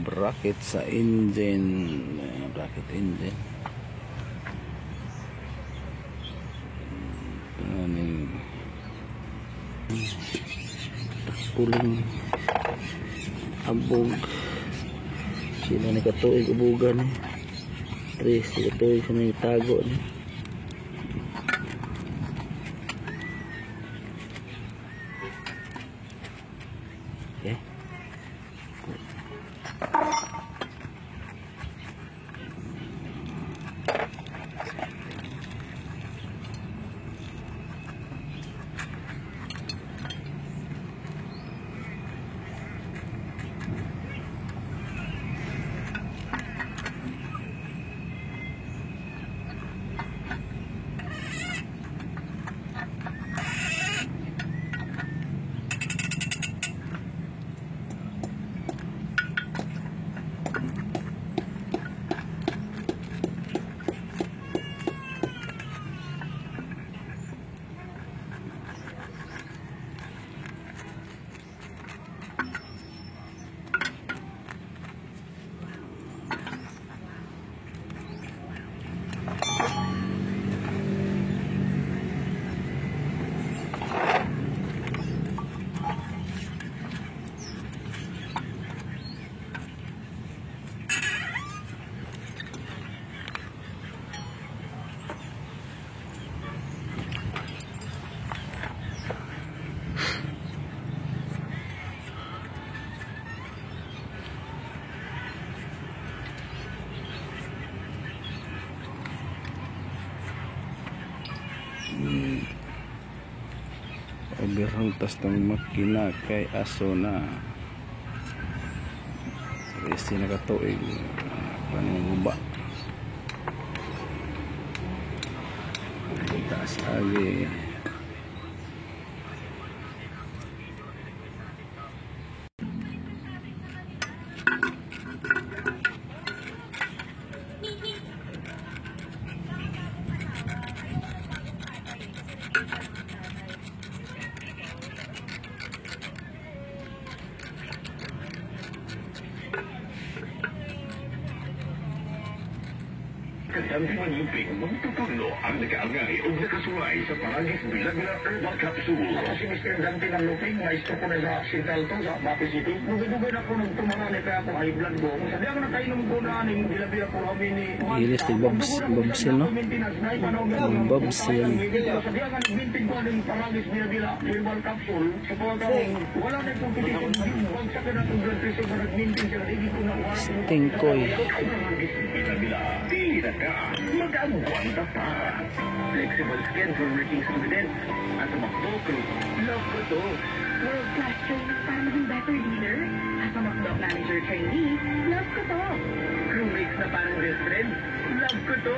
bracket sa engine. Bracket engine. Uling abog sila ni katuig ubugan ni tres katuig sa may tago ni okay. Overhuntas ng makina kay aso na resi na katuig panguba taas lagi. Kadampuan luping magtutulo ang nakaangay o nakasulay sa Paragis Bila-Bila Herbal Capsule. Ako si Mr. Dante ng luping, maestro ko na sa Central to, sa Bapi City. Nugay-dugay na ko nung tumarani kaya ako high blood ko. Sabi ako na tayo nung kuna ng Bila-Bila po kami ni... Ilis ni Bobsil, no? Bobsil. Sabi ako nagbintig ko ng Paragis Bila-Bila Herbal Capsule. Sa pagkakang wala na itong pitikon. Huwag sa kanang blood pressure na nagmintin siya. Hindi ko na wala. Tingkoy. Bila-Bila, pili na ka. Mag-agwanta pa. Flexible skin for working students. At sa McDo Group, love ko to. World-class training para maging better leader. At sa McDo Manager Trainee, love ko to. Crewmates na parang best friend. Love ko to.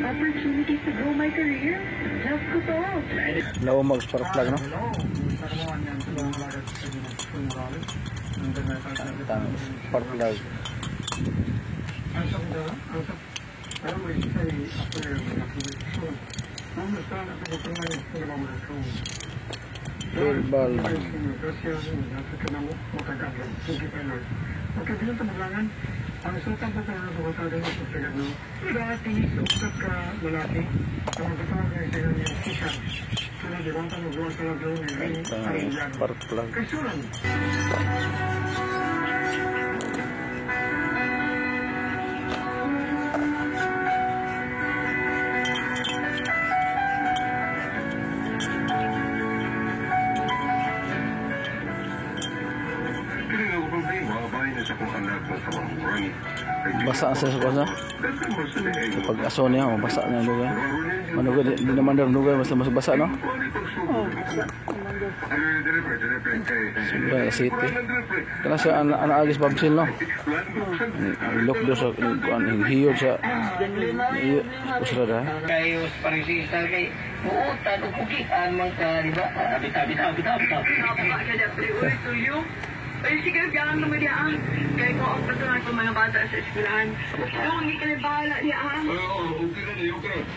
Opportunities to grow my career, love ko to. Lawa mag-spark plug, no? Tang spark plug. Herbal. Ang sultan pa tayo sa batado ng pagkagano. Dati, sukat ka lalaki. Ang katawag na isa yung sisya. Sila diwata ng buwan sa laglaw ng spark plug. Kasulan. Basa sa kusa. Kapag aso niya, basa niya dugay. Manugay di naman daw dugay basta mas basa, no? Sobra city. Kana sa ana-agis Bobsil, no? Look do sa hiyod sa usrada. Kayo parisista kay buutan o pukitan man ka, di ba? Bitaw. Ay, sige, biyangan naman niya ang. Kaya ko ang patunan ko mga bata sa eskwelahan. Yung hindi ka na bahala niya ang. Oo, okay na.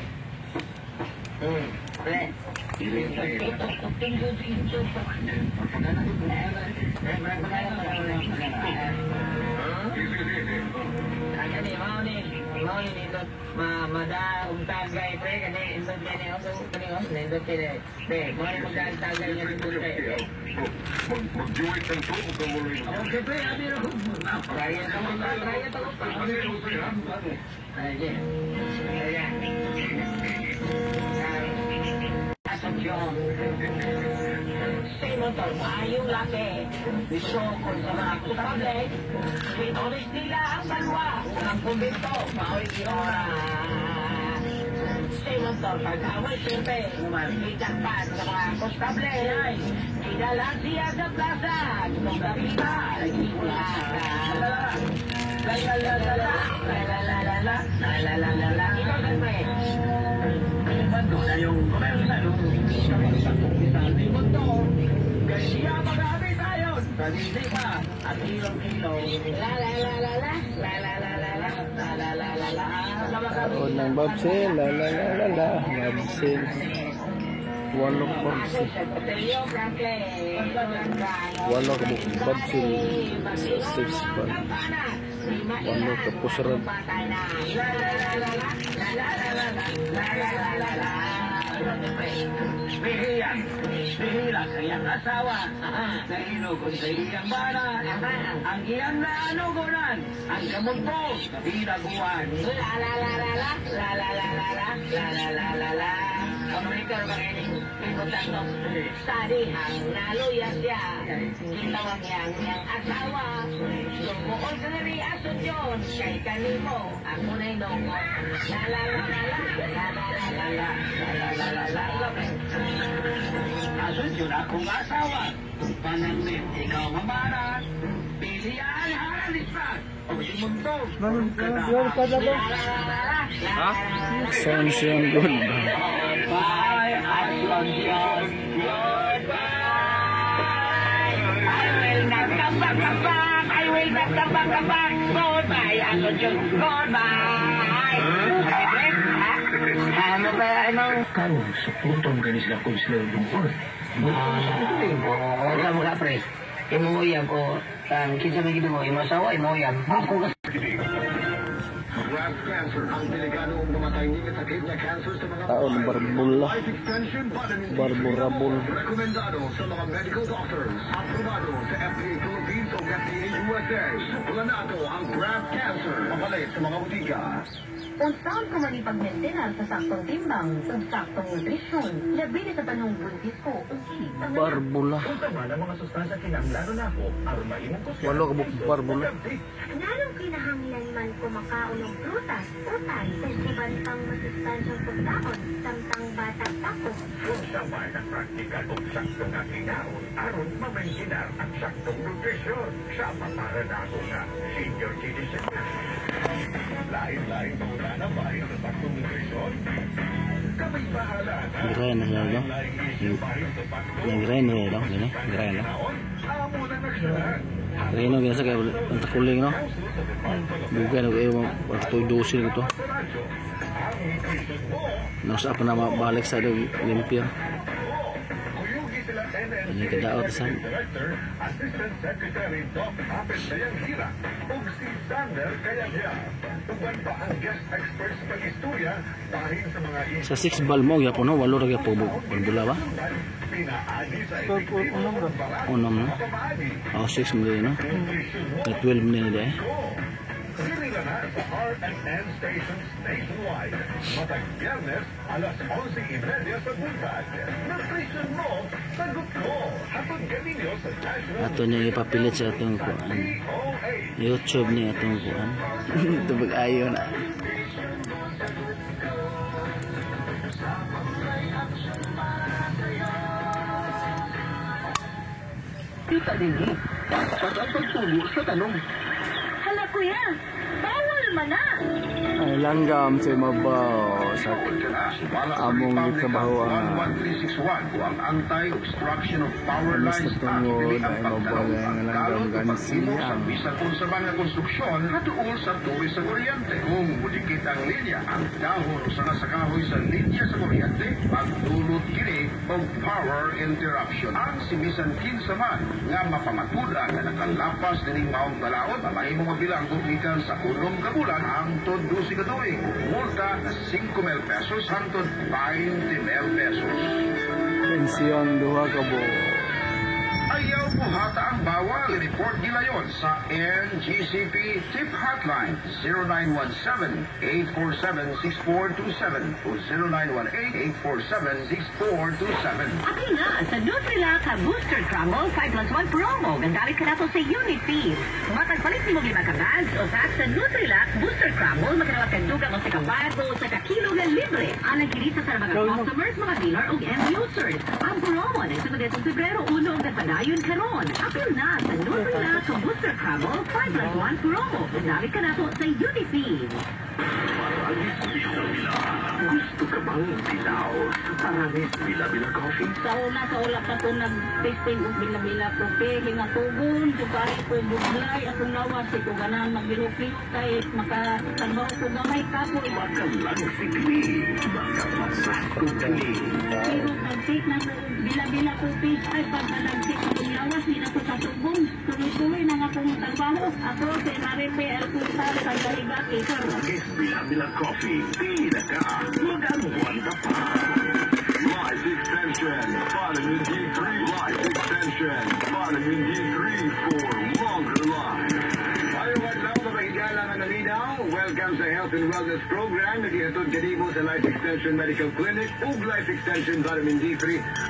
Sige, Kani mau ni nindot mada tagay pre kani indot kani ako kani ako nindot kani be mo ni magtagay nga nindot kay Mag-join ng tubo ka mo rin. okay pre abi ro raya to pa ayan Asunsyon say motor ayong laki isokol sa mga kutable pinolis nila ang salwa ang kumbento bawal iora say motor pag-away siyempre umarkitakpan sa mga kutable ay inalang siya sa plaza nung nakita nagsimula la la la la la la la la la la la la la la ikaw nagmay Bando na yung komersa nung isang di motor kaya siya mag-abit ayon sa hindi pa at ilong-ilong la la la la la la la la la la la la la la Unang babsil, la la la la la, babsil. Walo ka babsil. Walo ka babsil. 6 pa. Walo ka pusarad. Bihila sa iyang asawa na inugod sa iyang bana ang iyang naanugunan ang kamugbog sa binaguan la la la la la la la la la la la la la la la ang manikar makinig importante study ang naluya siya gitawag niyang asawa sumuol ka na rin asod yun kay kanimo ako na inungot la la la la la la la la la la la la la asod yun akong asawa pananglit ikaw mamara pilihan haralispan o simundog Ha? Saan siyang good ba? Bye, Asuncion. Goodbye. I will not come back. I will not come back. Goodbye, Asuncion. Goodbye. Ano ba, anong? Kau, seputong ganis na kong sila bungkol. Wala mo ka, pre. Imuuyang ko. Kinsa may ginagawa, imasawa, imuuyang. Ako kasi. Breast cancer ang delikadong bumatay ng sakit na cancer sa mga Taon, barbula. life extension vitamin Barburabul. rekomendado sa mga medical doctors. Aprobado sa FDA Philippines o FDA USA. Suplanato ang breast cancer. Mapalit sa mga butika. Unsaon ko man ipag-maintenance sa saktong timbang ug saktong nutrisyon, labi na sa panahong buntis ko ug kitang Barbula. Tama ng mga sustansya kinahanglan na ako aron mahimong ko siya. Walo ka barbula. Nanong kinahanglan man ko makaon og prutas, utay, sa iban pang masustansyang pagkaon, samtang batang ako. Kung sabay ng praktikal o saktong nga kinaon, aron mamaintinar ang saktong nutrisyon sa para na ako nga senior citizen. Lain-lain mga nanabay sa saktong nutrisyon. Kamay bahala na. Girayan na siya, no? Yung girayan na siya, no? Gini, girayan na. Amo na nagsalat. Girayan na, gina sa kaya ang takuling, no? Bugay na kayo, pagkatoy dosin ito. Nasa pa na mabalik sa limpia. Ini kadaot sa Assistant Secretary Doc Apet Dayanghira ug si Sander Kayagya. Uban pa ang guest experts sa pag-istorya bahin sa mga sa 6 bal mo gyapon no, walo ra gyapon barbula ba? pinaagi sa epektibo Unam no. Oh 6 mo no. 12 na nila eh. Sirila na sa R&N stations nationwide. Matag Biyernes, alas 11:30 sa buntag. Nutrition mo, sagot mo. Hatod ganinyo sa National Ato niya ipapilit sa atong kuan. YouTube ni atong kuan. Tubag ayo na. Kita din eh. Sa pagtulog sa tanong. Hala kuya, bawal man na. Ay langgam sa mabaw. sa among gitrabaho ang 11361 o ang Anti-Obstruction of Power Anis Lines na tungod Act ay mabuhay ang langgam gansi sa ang bisan kung sa mga konstruksyon hatuol sa tuwi sa kuryente. Kung mudikit ang linya, ang dahon o sana sa kahoy sa linya sa kuryente, pagdulot kini o power interruption. Ang simisan kinsa man nga mapamatuda na nakalapas dining maong balaod, mamahimong mabilang gikan sa 1 ka bulan hangtod 12 ka tuig. Multa na 5,000 pesos hangtod 20,000 pesos. pensyon duha ka buo. Ayaw buhata ang bawal. Report gilayon sa NGCP Tip Hotline 0917-847-6427 o 0918-847-6427. Apil na sa Nutrilak Booster Crumble 5+1 promo. Gandamit ka na to sa unit fee. Matagpalit ni mo 5 ka bags o packs sa Nutrilak Booster Crumble, magkanawa kang dugang o sa kabago o sa kakilo na libre. Ang nagkirita sa mga customers, mga dealer o end users. Ang promo na sa Magetong Febrero 1 ang padayon karon. Apil na sa Nutrilak Booster Crumble 5+1 promo. Gandamit ka na to sa unit fee. Gusto ka bang bilaw? Paramis bila-bila coffee? Sa una pa ko nag-tasting og bila-bila kopi, hinga tugon, sukari ko buglay, akong nawas, ito ganan magbirupit, kay makatrabaho ko gamay kapoy. Baka lang sikli, baka masakukli. Pero nag-take na ko bila-bila kopi, ay pagka nag-take akong nawas, hindi na ko sa tubong, tuloy-tuloy na nga akong trabaho. Ako, kay Maripe Alcunta, sa Galibaki, sir. Bagis bila-bila coffee, pila ka, mag-amuan ka pa. Life Extension, Vitamin D3. Life Extension, Vitamin D3 for longer life. Ayaw at lang mga higala nga nalinaw. Welcome sa Health and Wellness Program. Nag-ihatod kanimo sa Life Extension Medical Clinic ug Life Extension Vitamin D3.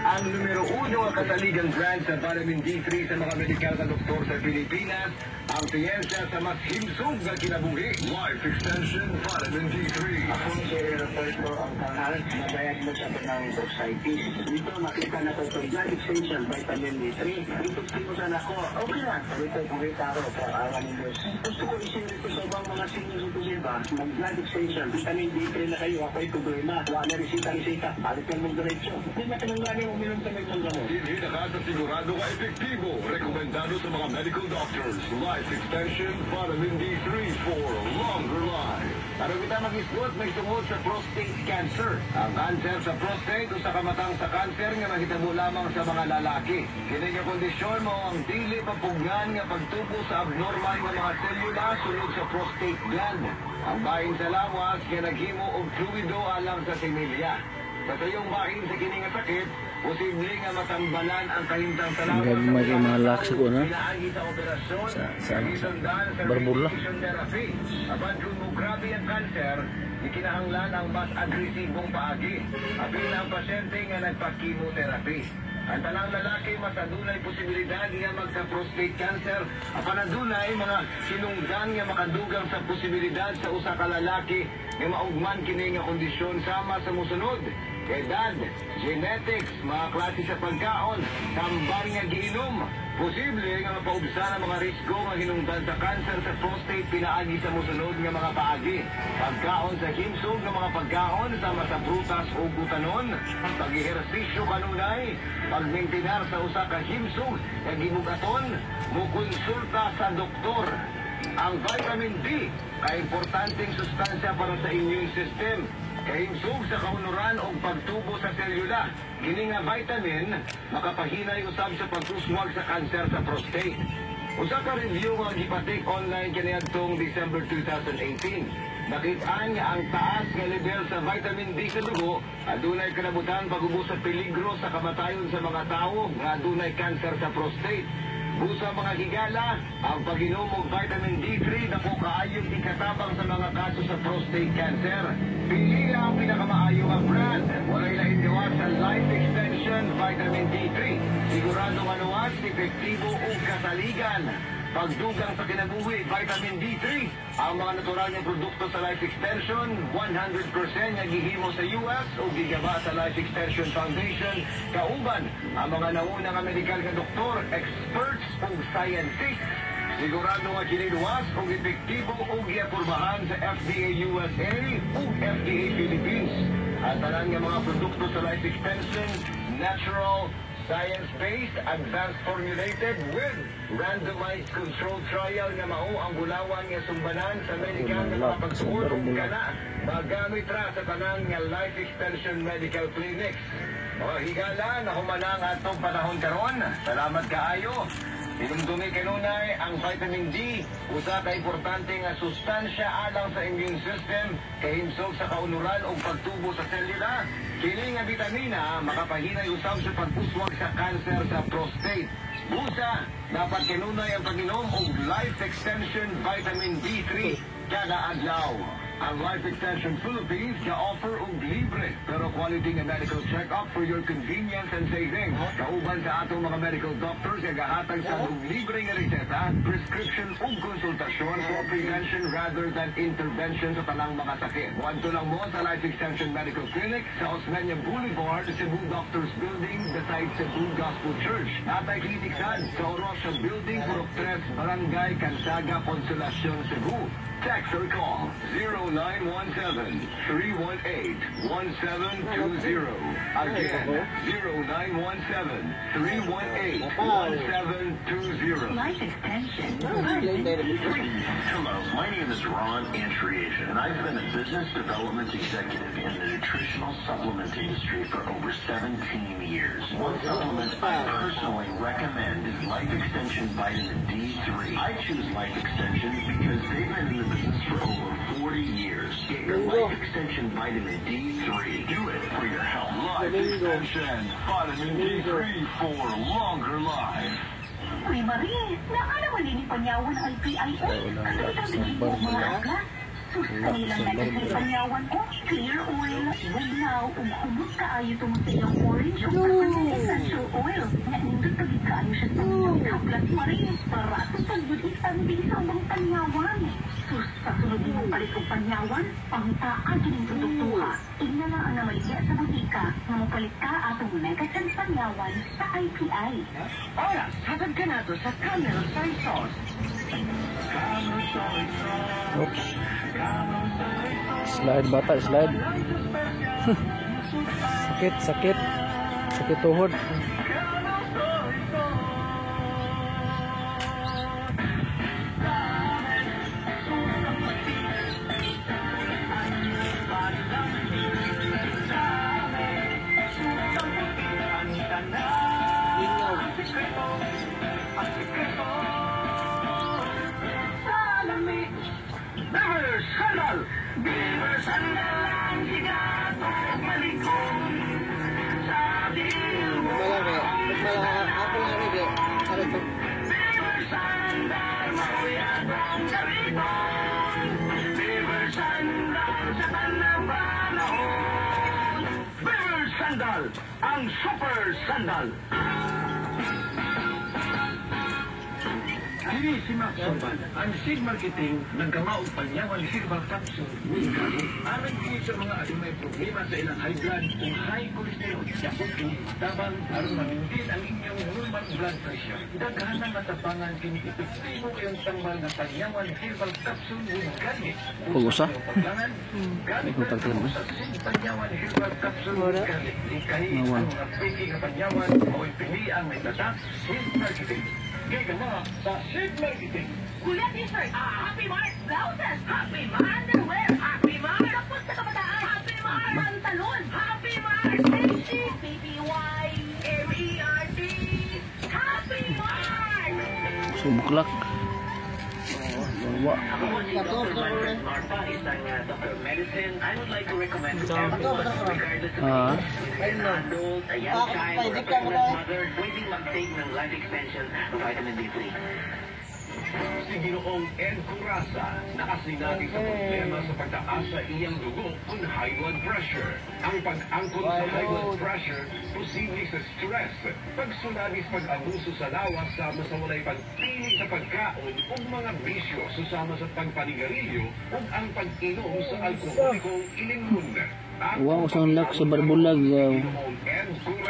Ang numero 1 ang kataligang brand sa Vitamin D3 sa mga medikal na doktor sa Pilipinas. Ang siyensya sa mas himsog na kinabuhi. Life Extension Vitamin D3. Ako si Roberto ang kanal na diagnose ako ng bursitis. Dito makita na ko itong blood extension vitamin D3. Dito sinusan ako. Okay lang. Dito kumita ako sa awan ng Diyos. Gusto ko isin dito sa ibang mga senior citizen ba? Mag-blood extension. Vitamin D3 na kayo. Ako'y problema. Wala na resita. Balik lang mong diretso. Hindi matananggaling uminom sa may gamot. Hindi nakasigurado ka epektibo. Rekomendado sa mga medical doctors. Life Extension Vitamin D3 for longer life. Para kita mag-isgot, may tungod sa prostate cancer. Ang cancer sa prostate o sa kamatang sa cancer nga mahitabo lamang sa mga lalaki. Kini nga kondisyon mo ang dili papugnan nga pagtubo sa abnormal nga mga selula sulod sa prostate gland. Ang bahin sa lawas nga naghimo og fluido alang sa similya. Sa tuyong bahin sa kini nga sakit, posible nga matambalan ang kahintang sa lawas. Ang gagmay kay mga laks ko, no? Pinaagi sa operasyon, Sa isundan sa Barbula. radiation therapy. Apan kung mo grabe ang cancer, ikinahanglan ang mas agresibong paagi. Apil na ang pasyente nga nagpa-chemotherapy. Ang tanang lalaki mas adunay posibilidad nga magka-prostate cancer. Apan adunay mga sinungdan nga makadugang sa posibilidad sa usa ka lalaki nga maugman kini nga kondisyon sama sa musunod. Edad, genetics, mga klase sa pagkaon, tamban nga giinom. Posible nga mapaubsa ng mga risko nga hinungdan sa cancer sa prostate pinaagi sa musunod nga mga paagi. Pagkaon sa himsog nga mga pagkaon sama sa prutas o butanon, pag-ehersisyo kanunay, pagmintinar sa usa ka himsog nga gibugaton, mukonsulta sa doktor. Ang vitamin D ay importanteng sustansya para sa immune system. Kahimsog sa kaunuran o pagtubo sa selula. Kini nga vitamin, makapahinay usab sa pagsuswag sa kanser sa prostate. Usa ka review nga gipatik online kaniadtong December 2018. Nakitaan nga ang taas nga level sa vitamin D sa dugo, adunay kanabutan pag-ubos sa peligro sa kamatayon sa mga tawo nga adunay kanser sa prostate. Busa mga higala, ang pag-inom og vitamin D3 na po kaayong ikatabang sa mga kaso sa prostate cancer. Pili ang pinakamaayo ang brand. Walay lain gawa sa Life Extension Vitamin D3. Sigurado manuwas, epektibo o kasaligan. Pagdugang sa kinabuhi, vitamin D3. Ang mga natural nga produkto sa Life Extension, 100% nga gihimo sa US o gigaba sa Life Extension Foundation. Kauban, ang mga nauna nga medikal nga doktor, experts o scientists. Sigurado nga kiniluwas o epektibo o giapurbahan sa FDA USA o FDA Philippines. At tanan nga mga produkto sa life extension, natural, science-based, advanced formulated with randomized control trial nga mao ang bulawan nga sumbanan sa medical nga mga pagsuot ug kana magamit ra sa tanan nga life extension medical clinics. Mga higala na humanang atong panahon karon. Salamat kaayo. Dinumdumi kanunay ang vitamin D, usa ka importante nga sustansya alang sa immune system, kahimsog sa kaunuran o pagtubo sa selula. Kini nga vitamina makapahinay usab sa pagpuswag sa kanser sa prostate. Busa, dapat kanunay ang pag-inom og Life Extension Vitamin D3 kada adlaw. Ang Life Extension Philippines ka-offer og libre pero quality nga medical check-up for your convenience and savings. Kauban sa atong mga medical doctors nga gahatag sa og libre nga reseta, prescription ug konsultasyon for prevention rather than intervention sa tanang mga sakit. Wadto lang mo sa Life Extension Medical Clinic sa Osmeña Boulevard, Cebu Doctors Building beside Cebu Gospel Church. Natay klinik sa Orosia Building, Purok 3, Barangay Cansaga, Consolacion, Cebu. Text or call 0917-318-1720. Again, 0917-318-1720. Life extension. Hello, my name is Ron Antriation, and I've been a business development executive in the nutritional supplement industry for over 17 years. One supplement I personally recommend is Life Extension Vitamin D3. I choose Life Extension because they've been in the business for over 40 years. Get your Life Extension Vitamin D3. Do it for your health. Life Extension Vitamin D3 for longer life. Uy, Marie, naalaman din ni Panyawan ang PIS. Kasabit mo mga akla. Sus, kanilang natin sa Panyawan ko. Clear oil, waglaw, humot kaayo itong sa iyong orange o purple essential oil. Nandun kagit kaayo siya sa mga kaplat, Marie. Para ito pagbulit ang bisa ng Panyawan. Sus, sa sunod mong palit ng Panyawan, pangtaan kining produktuha. Ignala ang namalya sa butika na mapalit ka atong Megasen Panyawan sa IPI. Ora, hatag ka na to sa Camel Soy Sauce. Oops. Slide bata, slide. Sakit, sakit. Sakit tuhod. Beaver Sandal! Beaver Sandal ang sigat o malikong sa Beaver Sandal, mauyat ang kariton. Beaver Sandal sa tanang panahon. Beaver Sandal, ang super sandal. Kini si Max Sorban, ang seed marketing ng Gamaog Panyawan Herbal Capsule with Gamo. Amin kini sa mga adunay problema sa ilang high blood o high cholesterol. Yakot kini tabang aron mamintin ang inyong normal blood pressure. Daghan ang matapangan kini epektibo kayong tambal ng Panyawan Herbal Capsule with Gamo. Pag-usa? Gamit na ito sa seed Panyawan Herbal Capsule with Gamo. Ikahi ang mga peki ng Panyawan o ipili ang may tatak seed marketing. Gagawa sa seed marketing. Kuya t-shirt, Happy Mart blouses, Happy Mart underwear, Happy Mart kapos sa kabataan, Happy Mart pantalon, Happy Mart Pepsi, PPY, MERT, Happy Mart! Sumuklak. Bawa. Marpa is ang Dr. Medicine. I would like to recommend to everyone, regardless of Ah. an adult, a young child, or a pregnant mother, pwedeng mag-take ng life extension ng vitamin D3. Si Ginoong Ed Curasa nakasinati sa problema sa pagtaas sa iyang dugo kung high blood pressure. Ang pag-angkot sa high blood pressure posible sa stress, pagsunadis pag-abuso sa lawas sama sa walay pagpili sa pagkaon o mga bisyo susama sa pagpanigarilyo o ang pag-inom sa alkoholikong ilimon. Wow, usang lak sa barbulag.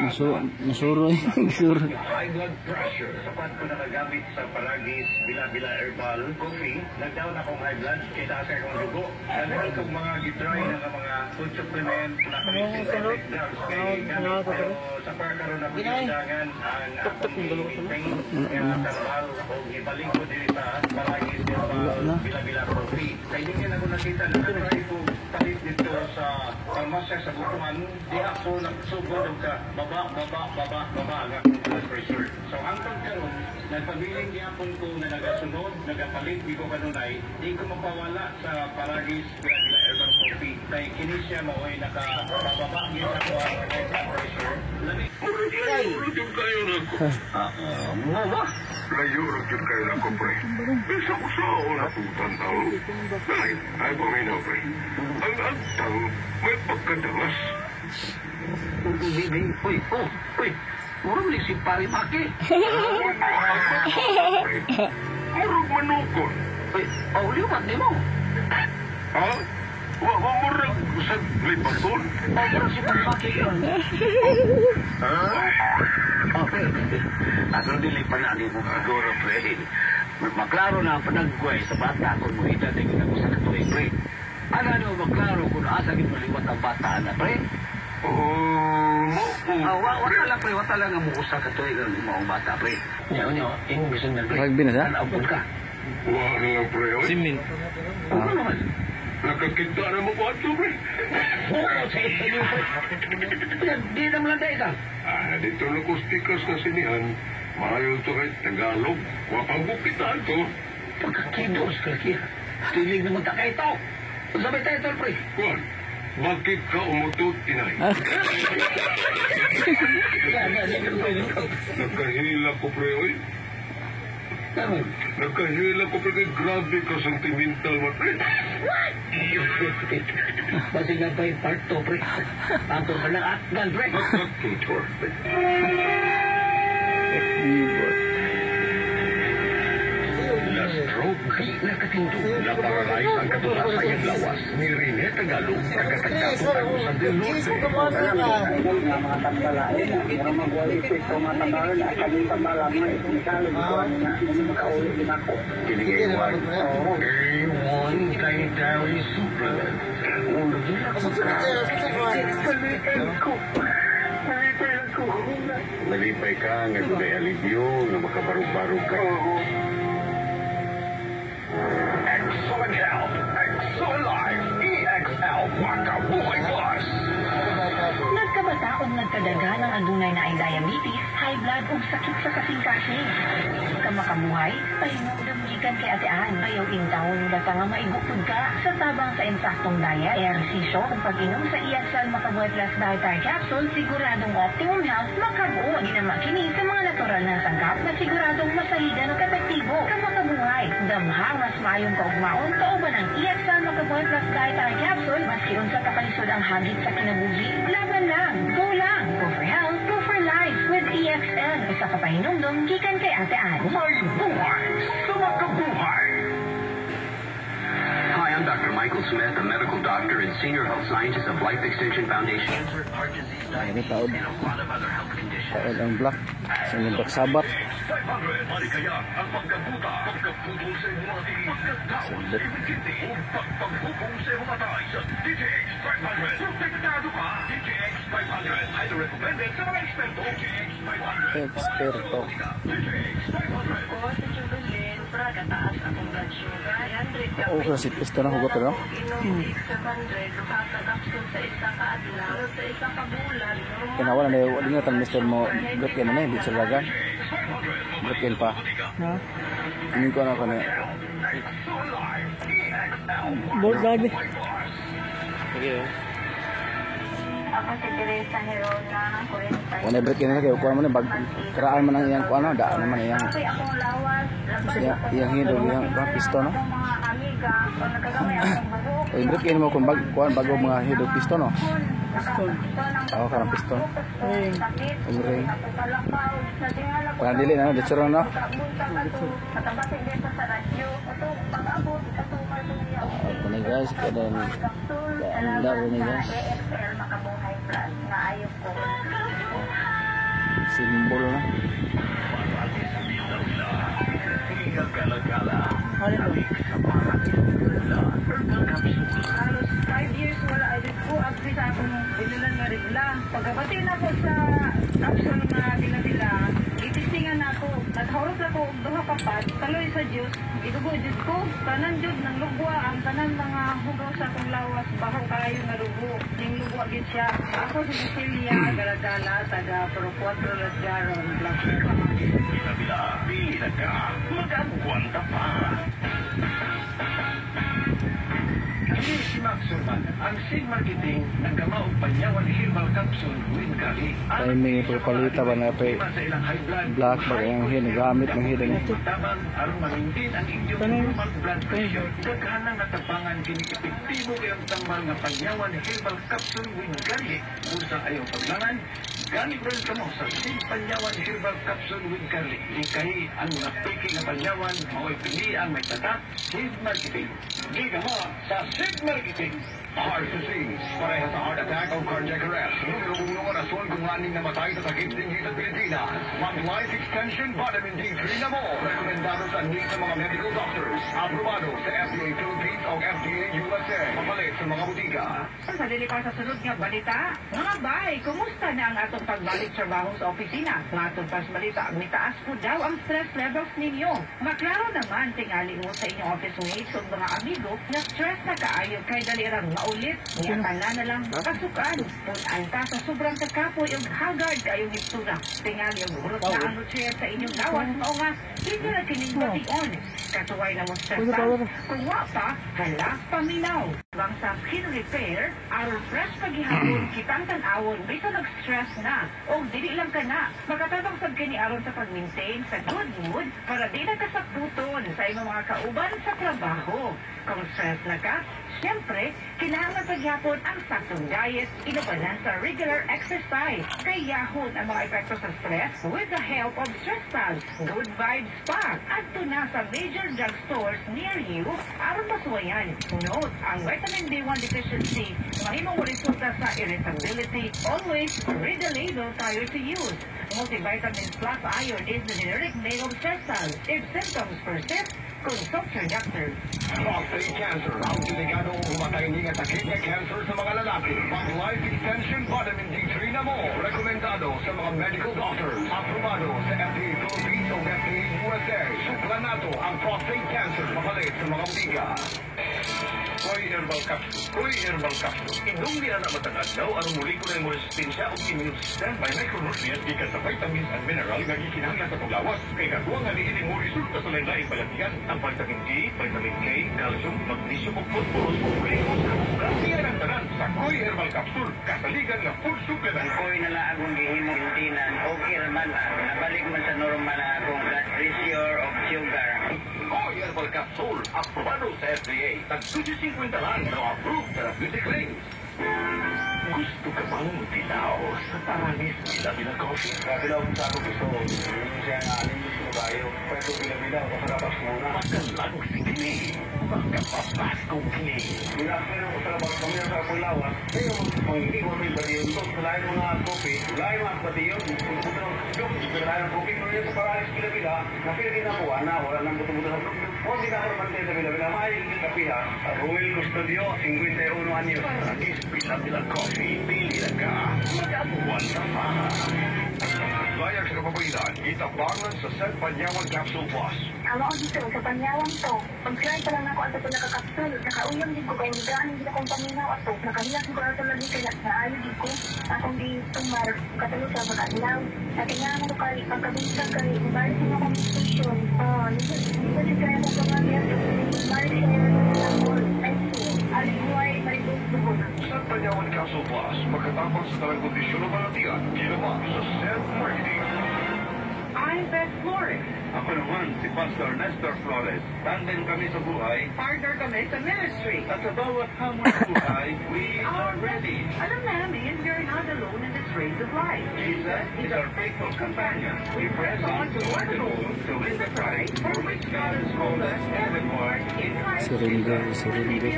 Nasuroy. High blood pressure. Sapat ko nakagamit sa Paragis Bila-Bila Herbal Coffee. Nagdaon akong high blood. Kita sa akong dugo. Nagdaon kong mga gitry na mga food supplement. Nakalisynthetic drugs. Kaya gamit. Pero sa pagkaroon na pinagdangan ang akong pain. Kaya nakarbal o ibalik ko din sa Paragis Herbal Bila-Bila Coffee. Kaya hindi na ako nakita na nagtry ko palit dito sa farmasya sa Bukuan. Di ako nagsugod ka baba ang akong blood pressure. So ang pagkaroon, nagpabiling gihapon ko na nagasunod, nagapalit, di ko kanunay, di ko mapawala sa Paragis Bila-Bila Herbal Coffee. Kaya kini siya maoy nakabababa niya sa ko ang blood pressure. Labi. Urod yung kayo na ko. Mama? Layo urod yung kayo na ko, pre. Bisa ko sa una putan tao. Ay, paminaw, pre. Ang agtang may pagkadamas. Uy, murang ni si Pari Maki. Murang manukon. Uy, liwat ni mo. Ha? Murang sa lipaton. Murang si Pari Maki yun. Ha? Okay. Atong dilipan na ni mo siguro, pre. Maklaro na ang panagway sa bata kung mo itatingin ako sa katuwing, pre. Ano maklaro kung asa ginaliwat ang bata na, pre? Wata lang, pre. Wata lang ang mukusa ka tuwing ang mga bata, pre. Nyo, yung gusto na, pre. Rugby na siya? Naabot ka. Wala lang, pre. Simin. Ano naman? Nakakita na mo ko ato, pre. Oo, sa isa niyo, pre. Di naman lang tayo ka. Dito na ko stickers na sinihan. Mahayo ito kahit Tagalog. Wapangukitaan to. Pagkakidos, kaki. Tinig naman ta kayo ito. Sabi tayo ito, pre. Juan. Bakit ka umutot, inay? Nagkahila ko, pre, oy. Nagkahila ko, pre, grabe ka sentimental mo, pre. What? Basi nga ba yung part to, pre? Ang to pala atgan, pre. Tutor, pre. Na-stroke, nakatinto, na-paralyze ang katulasay ang lawas. Ni Rene Tagalog, kakatagdapo ako sa Del Norte. Mga tambalain, ang magwalipit ko mga tambalan, at kanyang tambalan mo, isalog ko na makaulit din ako. Kinigaywan, A1 Dietary Supplement. Nalipay ka, nga may alibyo, na makabarog-barog ka. Excellent health, excellent life, EXL Makabuhay Plus. Nagkabataon nagkadaga ng adunay na ay diabetes, high blood ug sakit sa kasing-kasing. Kamakabuhay, pahinong damgikan kay atean. Ayaw intawon nila ka nga maigupod ka sa tabang sa insaktong diet. Ehersisyo kung pag-inom sa EXL Makabuhay Plus Dietary Capsule, siguradong optimum health, makabuo ginama kini sa mga natural na sangkap na siguradong masahigan o epektibo. Kamakabuhay, damhang mas mayong kaugmaon, kauban ng EXL Makabuhay Plus Dietary Capsule, maski unsa kapalisod ang hagit sa kinabuhi, laban lang, go lang, go for health, go for life with EXL. Isa ka pahinumdum, gikan kay Ate Ann. May buhay sa makabuhay. Hi, I'm Dr. Michael Smith, a medical doctor and senior health scientist of Life Extension Foundation. Ay, taod. Taod ang black. Sa inyong black sabat. 500, maligaya ang pagkabuta, pagkaputol sa mga tiis, pagkatapos, ibigiti, o pagpagpupong sa humatay sa DJX 500. Protektado ka, DJX 500. Highly recommended sa mga eksperto, DJX 500. Eksperto. DJX 500. Ako sa Jubilin, praga taas akong blood sugar. 100 Oo, kasi pista na hugot, no? Inom 600, kakagapsul sa isa ka adlaw, sa isa ka bulan. Kinawalan na yung ingatan, Mr. Mo. Break-in na hindi sa lagan. Break-in pa. Hindi ko na na. Bolt lagi. Sige. Ako si Teresa Herona, 40. Kung na-break-in na kayo, kuha mo na, karaan mo ng iyang kuha na, daan naman iyang, Kasi akong lawas, iyang hido, iyang pisto, no? mga amiga, kung nagkagamay akong buhok, O i-break-in mo kung bago mga hido pisto, no? Oo, karang pisto. sakit, Ang ring. kalakaw, sa tingala ko, Pangadili na, dito rin, no? bunta ka to, katabasig dito sa radyo, ito, pag-abot, ito, Kung guys, kadang anda rin guys. Makabuhay plus na ayaw ko. Simbol na. Halos 5 years wala ay ko agri sa akong binulan nga regla. Pagkabati na ko sa capsule nga bila-bila, itistingan na ako. Naghawrot ako og duha ka pat, taloy sa Dios. Idugo Dios ko, tanan jud nang lugwa ang tanan mga hugaw sa akong lawas, bahaw kayo nga lugo. Ning lugwa gid siya. Ako si Cecilia Galadala, taga Pro 4 Las Garon, Black Bila-bila, pila ka, mag-abuwanta pa. Kami si Max Urban, ang Sig Marketing ng Gamaog Panyawan Herbal Capsule with Gali. Timing pagpalita ba na pa black ba yung hinagamit ng hidden ito. Tabang aron ma-maintain ang inyong normal blood pressure. Daghanang natapangan kini epektibo kayong tambal nga Panyawan Herbal Capsule with Gali. Kung sa ayaw paglangan, Gali brand ka mo sa Sig Panyawan Herbal Capsule with Gali. Ikahi ang napiki na Panyawan, mao'y pili ang may tatak, Sig Marketing. Giga mo sa Sig Marketing. Heart disease, parehas sa heart attack o cardiac arrest. Numero 1 ang rason kung aning namatay sa sakit tinggi sa Pilipinas. Mag-life extension vitamin D3 na mo. Rekomendado sa need sa mga medical doctors. Aprobado sa FDA Philippines o FDA USA. Mapalit sa mga butika. Sa delikar sa sunod nga balita, mga bay, kumusta na ang atong pagbalik trabaho sa opisina? Matong pas balita, mitaas po daw ang stress levels ninyo. Maklaro naman tingali mo sa inyong office mates o mga amigo na stress na kaayo kay dalirang maulit. Niyakala na lang kasukan. Kung anta sa sobrang kakapoy yung haggard kayong itsura. Tingali ang urot na ang nutriya sa inyong lawas mao nga hindi na kining bation. Katuway na mo stress kung wapa, hala, paminaw. Bang sa skin repair, aron fresh paghihapon kitang tan-awon bisa nag-stress na o dili lang ka na. Makatabang sab kini aron sa pag-maintain sa good mood para di na kasaktuton sa imong mga kauban sa trabaho. Kung stress na ka, siyempre, kailangan paghihapon ang saktong diet, inabalan sa regular exercise. Kay yahon ang mga epekto sa stress with the help of Stress Pals, Good Vibes Spa. At na sa major drugstores near you, aron masuwayan. Note, ang vitamin B1 deficiency, mahimong resulta sa irritability. Always read the label prior to use. Multivitamins plus iron is the generic name of Stress Pals. If symptoms persist, consult your doctor. Prostate cancer, ang delegadong humatay nga sakit na cancer sa mga lalaki. Mag-life extension vitamin D3 na mo. Rekomendado sa mga medical doctors. Aprobado sa FDA Philippines o FDA USA. Suplan nato ang prostate cancer. Mapalit sa mga butika. Koy Herbal Capsule. Koy Herbal Capsule. Indong niya na matangad daw ang muli ko na yung resistensya o immune system by micronutrients gikan sa vitamins and mineral nga gikinahanglan sa paglawas. Kay katuwa nga niining mo resulta sa lain-laing balatian. Ang vitamin D, vitamin K, calcium, magnesium o phosphorus o kulikos sa buka. Iyan ang tanan sa Koy Herbal Capsule. Kasaligan nga food supplement. Koy na lang akong gihimong intinan. Okay naman nabalik man sa normal na akong blood pressure o sugar. Koy Herbal Capsule. Aprobado sa FDA. Tag-250 lang na approved therapeutic claims. Gusto ka bang dilaw sa Paranis Bila-Bila Coffee? Bila ko sa ako gusto. Yung siya nga aling gusto tayo. Pwede bila-bila ako sa labas muna. Magalang si Kini. Magapapaskong Kini. Binapin ako sa labas kami sa Pulawan. Pero kung hindi mo may batiyon to, lain mga kopi, lain mga batiyon, lain mga kopi, pero yung sa Paranis Bila-Bila, napilagin ako, wala nang buto-buto sa grupo. Kung hindi na ako naman sa Bila-Bila, maayos din kapiha. Ruel Custodio, 51 anyos. Paranis Bila-Bila Coffee. Pili na ka. Mag-abuan na pa. Layag sa kapabaylan, itabangan sa Set Panyawan Capsule Plus. Amo ang dito sa panyawang to. Pag-try pa lang ako ato po nakakapsul. Nakauyang din ko kay higaan hindi akong paminaw ato. Nakahiyas ko ato lagi kaya naayo din ko. Akong di tumar katulog sa pagkailaw. Natingaan ko kay pagkabinsag kay balik mo akong station. Nito si kaya mo pamagyan. Balik siya sa world. Thank you. Alibuay, maribos bukod. Set Panyawan Capsule Plus. Magkatapang sa talang kondisyon ng balatian. Ginawa sa Set Marketing. I'm Beth Flores. Ako naman si Pastor Nestor Flores. Tandem kami sa buhay Partner kami sa ministry. at sa bawat hamon sa buhay, we are ready. Alam namin, you're not alone in this race of life. Jesus is our faithful companion. We press on toward the goal to win the prize for which God has called us heavenward in Christ. Surrender. Jesus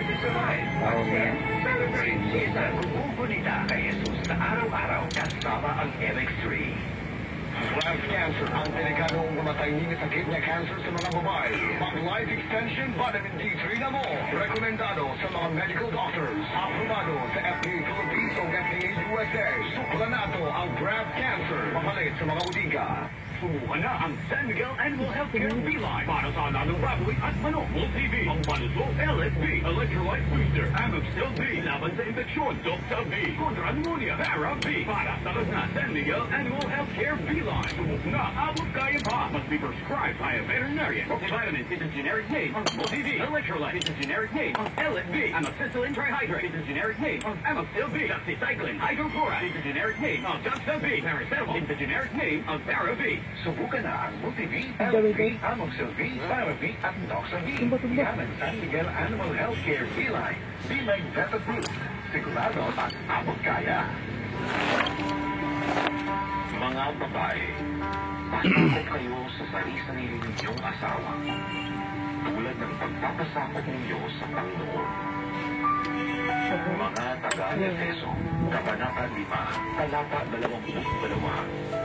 is alive. Celebrate Jesus. Gugunita kay Jesus sa araw-araw kasama ang MX3. Breast cancer ang delikadong mamatay ng sakit na cancer sa mga babae. Mag-life extension vitamin D3 na mo. Rekomendado sa mga medical doctors. Aprobado sa FDA Philippines o FDA USA. Sukla na ito ang breast cancer. Mapalit sa mga udiga. Subukan na ang San Miguel Animal Healthcare Beeline para sa aladang baboy at manok. Multi-B, ang Panusol LSB, Electrolyte Booster, Amoxil B, laban sa infeksyon, Dokta B, kontra pneumonia, Para B, para sa na San Miguel Animal Healthcare Beeline. Subok na, abot kaya pa. Must be prescribed by a veterinarian. Multivitamins is a generic name of Multi-B. Electrolyte is a generic name of LSB. Amoxicillin trihydrate is a generic name of Amoxil B. Doxycycline hydrochloride is a generic name of Doxa B. Paracetamol is a generic name of Para B. Subukan na ang Multi-B, LSB, Amoxil B, Para-B at Doxa B. Yan ang San Miguel Animal Healthcare Beeline. Beeline Vet Approved. Sigurado at abot kaya. Mga babae, pasakot kayo sa sarili-sarili ninyong asawa. Tulad ng pagpapasakot ninyo sa Panginoon. Mga taga-Efeso, Kabanata 5, Talata 22.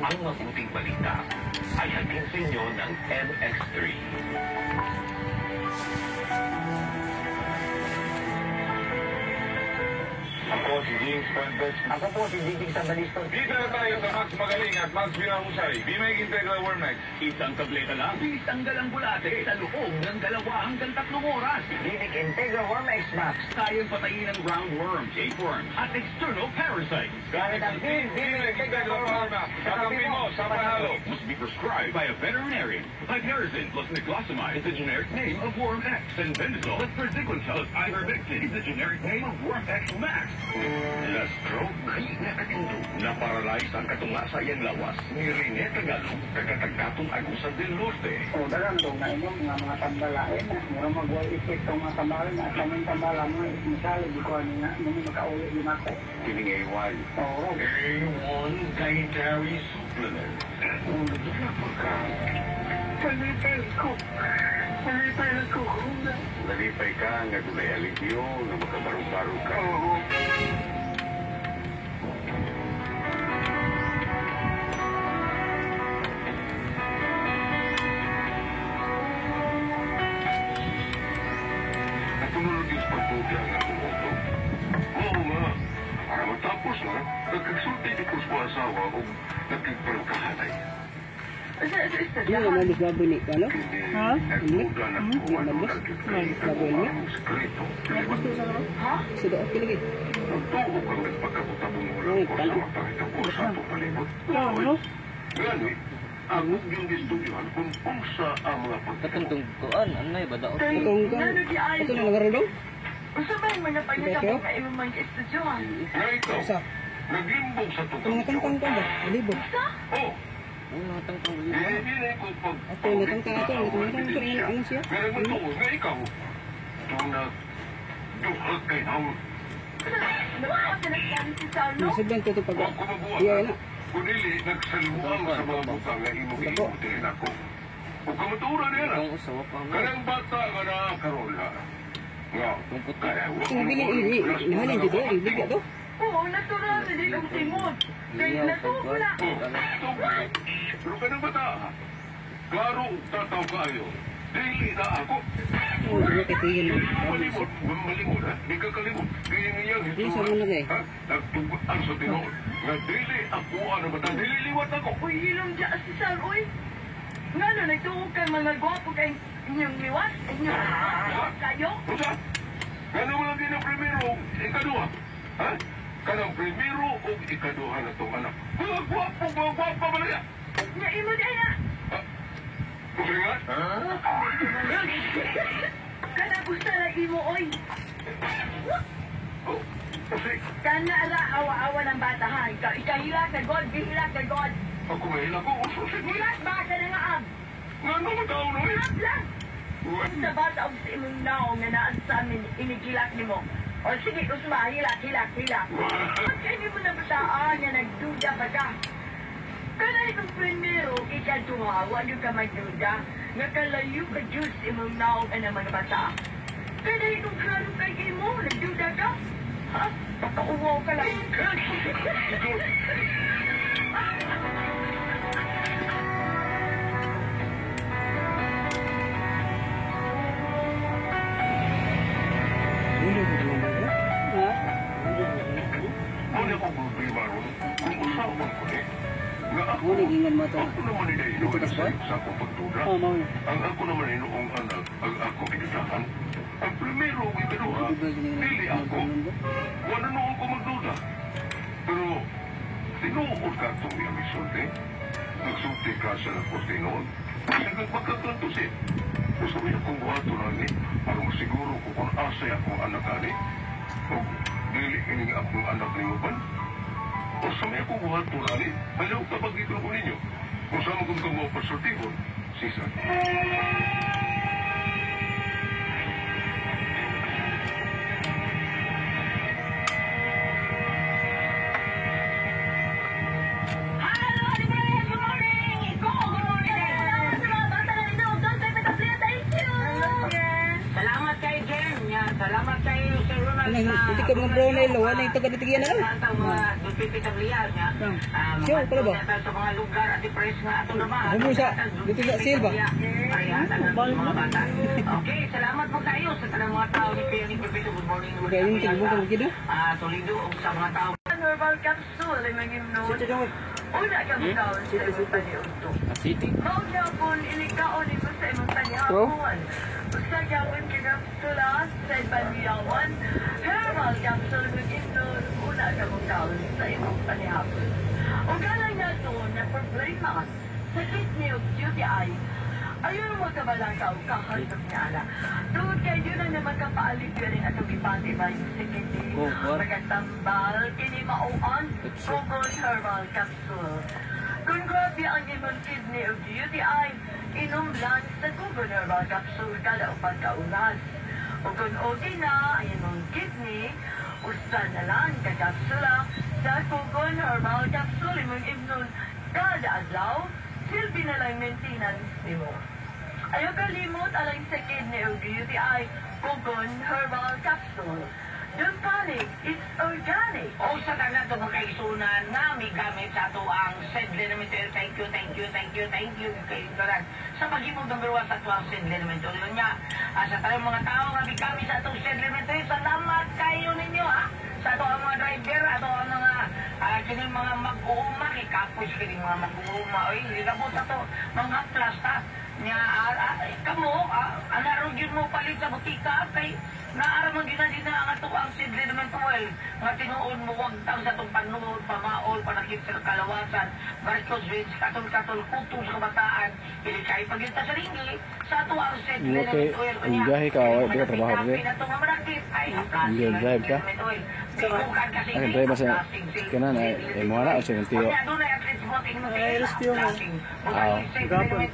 Ang mabuting balita ay hatid sa inyo ng MX3. Ako si James Fuentes. Ako po si Digig Sambaliston. Dito na tayo sa Max Magaling at Max Binahusay. Bimig Integral Wormex. Isang tableta lang, bilis tanggal ang bulate sa loob ng 2 hanggang 3 oras. Digig Integral Worm X Max. Kayang patayin ang roundworm, tapeworm, at external parasites. Gamit ang Bimig Integral Wormex. Kakampi mo sa panalo. Must be prescribed by a veterinarian. Hypericin plus niclosamide is the generic name of Worm X, and Bendazole plus Perziquantel plus Ivermectin is the generic name of Worm X Max. Na stroke, na katindog, na paralyze ang katungasa iyang lawas. Ni Rene Tagalog, kagkatagkatong Agusan del Norte. O dalam dong na inyong mga tambalain na meron mag-isip itong mga tambalain na kaming tambala mo misali di ko ano nga hindi makauli di mata. Kining A1. Oo. A1 Dietary Supplement. Palipay ko. Palipay na ko. Nalipay ka nga dunay alipyo na makabarong-barong ka. Oo. Natulog yung pagpugla nga kung auto. Oo nga. Para matapos na, nagkagsulti di ko sa asawa o nagkagparangkahanay. Hindi na mabis baboy ni ano? Ha? Hindi? Hindi mabis? Mabis baboy ni? Sekreto. Sudah okay lagi. Tuo kang nagpagkabutabong mo lang ko sa makakitabo sa itong palibot. Ano? Gani, ako yung istudyohan kung sa ang mga Katungtong kuan, anay ba daot? Itong ka. Ito na mga rado? Gusto ba yung mga Ito? na imong mga estudyohan? na ikaw, Isa. naglimbong sa Ito tukang mga tangkang ka ba? Alibo. Oh, Ang mga tangtong hindi na ko pag... Ito na tangkang ito. Ito na tangkang ito. Ano siya? Pero magtuos na ikaw. Tunag, duhag kay Naul. Nakuha ka nagsabi si Saulo? Nasabdan ko ito pag... Huwag ko mabuhat. Iya na. Kunili, nagsaluang sa mga butang na imong-imutin ako. Huwag ka matuura niya na. Ang usawa pa mo. Kanang bata ka na, Karol ha. Nga, kaya huwag Ito bili ini. Nahalin dito. Ibigay to. Oo, natural na din ang timon. Kaya natuwa na. Pero ka ng bata ha. Klaro, tataw kayo. Dili na ako. Oh, dito kay tingin mo. Malimot, malimot ha. Di ka kalimot. Kaya ngayon, Di sa muna kay. ha? Nagtugaan sa tinoon. Nga dili ako ano ba? Nililiwat ako. Uy, hilong dyan si Sal, uy. Nga no, nagtuog kang mga gwapo kay inyong liwat. Inyong kayo. Usa? Ano mo lang din ang primero, ikaduha? Ha? Kanang primero o ikaduha na itong anak. Mga gwapo ba niya? Nga imo dyan na. Okay nga? Kana gusto na imo, oy. Oh, Kana ra awa-awa ng bata ha. Ikahilak na God, bihilak na God. Ako mahila ko. Hilak ba ka na nga ab? Nga naman tao na eh. Hilak lang. Sa bata og sa imong naong nga naan sa amin, inigilak ni mo. O sige, Kusma, hilak. Kaya hindi mo nabataan nga nagduda pa ka. Kana itong primero, ikaduha, wala ka magduda, nga kalayo ka Diyos imong naong nga mga bata. Kana itong klaro kay mo, nagduda ka? Ha? Papauwaw ka lang. Muna ko problema ron, kung usapan ko ni, nga ako, Muna gingan mo to. ako naman nila inuwan sa akong pagtuda. Oh, mau. Ang ako naman inoong anak, ang ako kinudahan. Ang primero, ikaduha, dili ako. Wala noon ko magduda. Pero, tinuod ka itong iyang isulti. Nagsulti ka sa lakote noon. Kasi nagpagkakantusin. Gusto mo yung kung buhato na ni, para masiguro ko kung asay akong anak ani. O, dili ini akong anak ni Uban. O sa may akong buhato na ni, halaw kapag ito ko ninyo. Kung saan mo kung mo pasultihon, sisa. Salamat kay Jen. Salamat kay Sir Ronald. Hindi ka mga brown na ilo. Ano yung taga-tigiyan na lang? Sa mga dupipitablihan niya. Sure, pala ba? Sa mga lugar at depress nga ato naman. Ano mo siya? Dito sa seal ba? Mga bata. Okay, salamat po tayo sa tanang mga tao ni Kuya ni Pepito. Good morning. Kaya yung tingin mo kung gido? Toledo sa mga tao. Normal capsule, ay mag-imnon. Una ka mo daw sa imong taniunto. City. Mauna po, ilikaon mo sa imong tanihapuan. Usa gawin kinapsula sa paniyawan. Herbal capsule mag-imnon. Una ka mo daw sa imong tanihapon. O galang na ito na problema sa kidney of duty eye. Ayaw mo ka ba lang kahantog niya ala? Tungod kayo na naman kapaalig ka rin atong ipati ba yung sa kidney? Magandambal, kinimauan, Google Herbal Capsule. Kung grabe ang imong kidney of duty eye, inom lang sa Google Herbal Capsule kada upang kaunas. O kung okay na ang imong kidney, usta na lang kakapsula sa Google Herbal Capsule imong imnon kada adlaw, silbi na lang maintenance nimo. Ayaw kalimot alang sa kidney o UTI, Google Herbal Capsule. Don't panic, it's organic. O sa tanan ito mga kaisunan na may gamit sa ito ang Sedlenometer. Thank you. Kay Doran. Sa pag-ibog number 1 sa ito ang Sedlenometer. Yun nga, sa tayo mga tao nga may gamit sa itong Sedlenometer, salamat kayo ninyo ha. Sa ito ang mga driver, ato ang mga kining mga mag-uuma, ikapos kining mga mag-uuma. Oy, hindi na po sa ito, mga plasta. Nga, kamo, anarong yun mo palit sa butika, kay naaramang ginadina ang ato ang sidli naman tuwel. Nga tinuon mo, wag tang sa itong panuod, pamaol, panakit sa kalawasan, barikos, wins, katol, kuto sa kabataan, ilikay pagilta sa ringi, sa ato ang sidli naman tuwel. Kung gahe ka, di ka trabaho rin. Hindi drive ka? Ay, drive sa kanan ay mga na o siya ng tiyo. Ay, respiro mo. Gapon.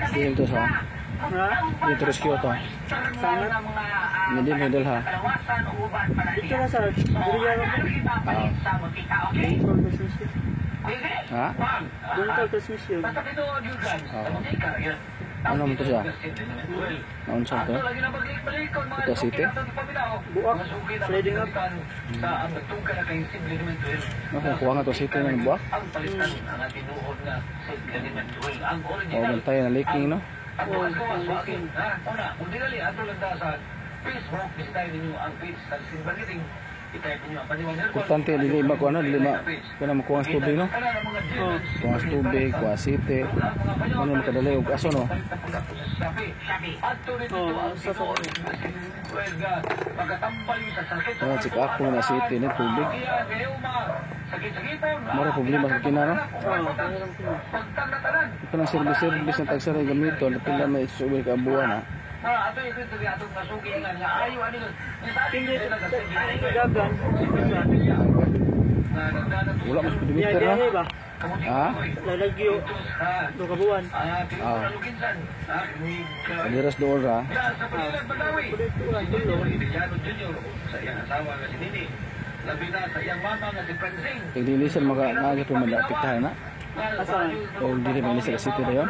Sige ito sa. Ito rescue to. Sangat? Hindi medal ha. Ito na sa Buriyan ako. Ha? Doon ka Christmas yun. Ano naman to siya? Naunsa to? Ito city? Buak. Sliding up. Kuha nga to city ng buwak? O, bantay na leaking no? Importante, dili ma ko ano, dili ma kana mo kuha tubig no? Kuha tubig, kuha city. Ano makadali og aso no? Oh, sika ako na city ni tubig. Mara problema sa kina no? Ito na service na tagsaray gamito, na pila may subay ka buwan ha. Ato ito atong nasugi nga ayo ani ko. Hindi gagan. Wala mas kilometer na. Biyahe ba? Ha? Lalagyo. Do kabuan. Kaliras doon ra. Sa iyang asawa nga si Nini. Labi na sa iyang mama nga si Francine. Paglilisan mga nagit mo madapiktahan na. Asan? O hindi rin sa city na yun.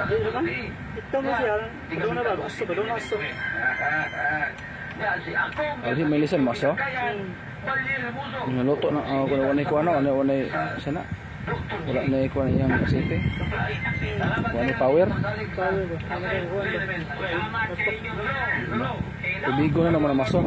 Di naman. Ito mo siya. Doon na ba? Aso ba? Doon na aso. O di may lisan mo aso. Naluto na kung wala ko ano sana. Wala na ko na yung city. Wala power. Power ba? Tubigo na naman ang maso.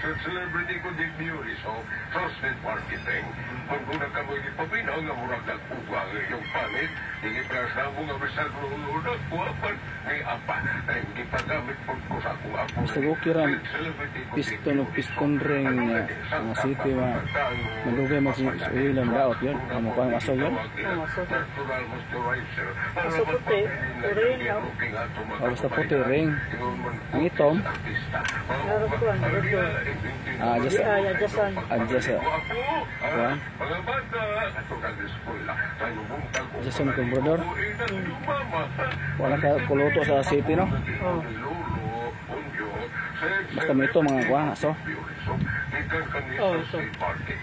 Celebrity ko din beauty so trusted marketing. Kung kuna ka mo ipapinaw nga murag nagpuga ang iyong panit, hindi prasa mo nga bisag lulunod, kuwapan, ngay apa, ay hindi pagamit po ko sa kuwapo. Basta bukiran piston ring ang city madugay mag-uwilan daot yun. Ano pa ang aso yun? Aso puti. Ring na. Basta puti ring. Ang itom. Narakuan. Adjasan. Kuan. Adjasan kang brother. Wala ka kuluto sa city no? Basta may ito mga kuha aso.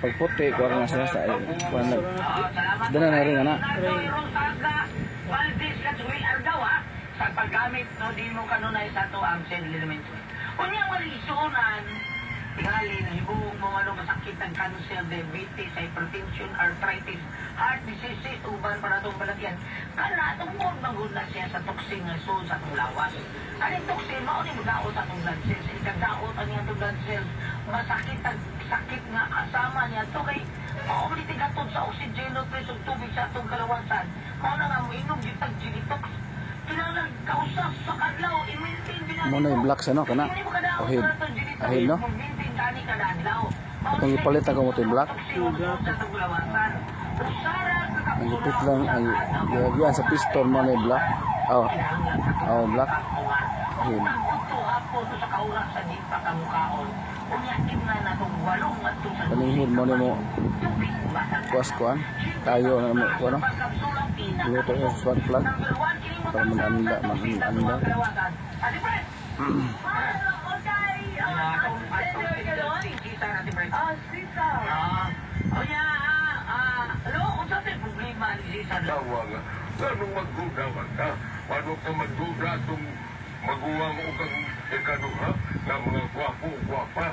Pag puti kuha na siya sa kuha na. Dana na rin ana. Sa paggamit no di mo kanunay sa to ang element. Unya malisunan gali na hibuong mo ano masakit ang cancer, diabetes, hypertension, arthritis, heart disease, uban para itong balagyan. Kana tungkol maguna siya sa toxin nga so sa itong lawas. Ang toxin, mauni mo daot sa itong blood cells. Ikadaot ang itong blood cells. Masakit ang sakit nga kasama niya. Ito kay mauli tigatod sa oxygen o presyo tubig sa itong kalawasan. Mauna nga mo inom yung tag-genitox. Kailangan kausap sa kadlaw, i-maintain Muna yung black siya no? Kana? Ahid. Ahid no? Itong ipalit ako mo ito yung black. Ang ipit lang ay yan sa piston mo na yung black. Black. Ahid. Panihid mo na mo kuas-kuan. Tayo na mo ano? Luto yung swat plug. Para mananda. Ganong magduda ka? Paano ka magduda itong magawa mo kang ikaduha na mga gwapo-gwapa?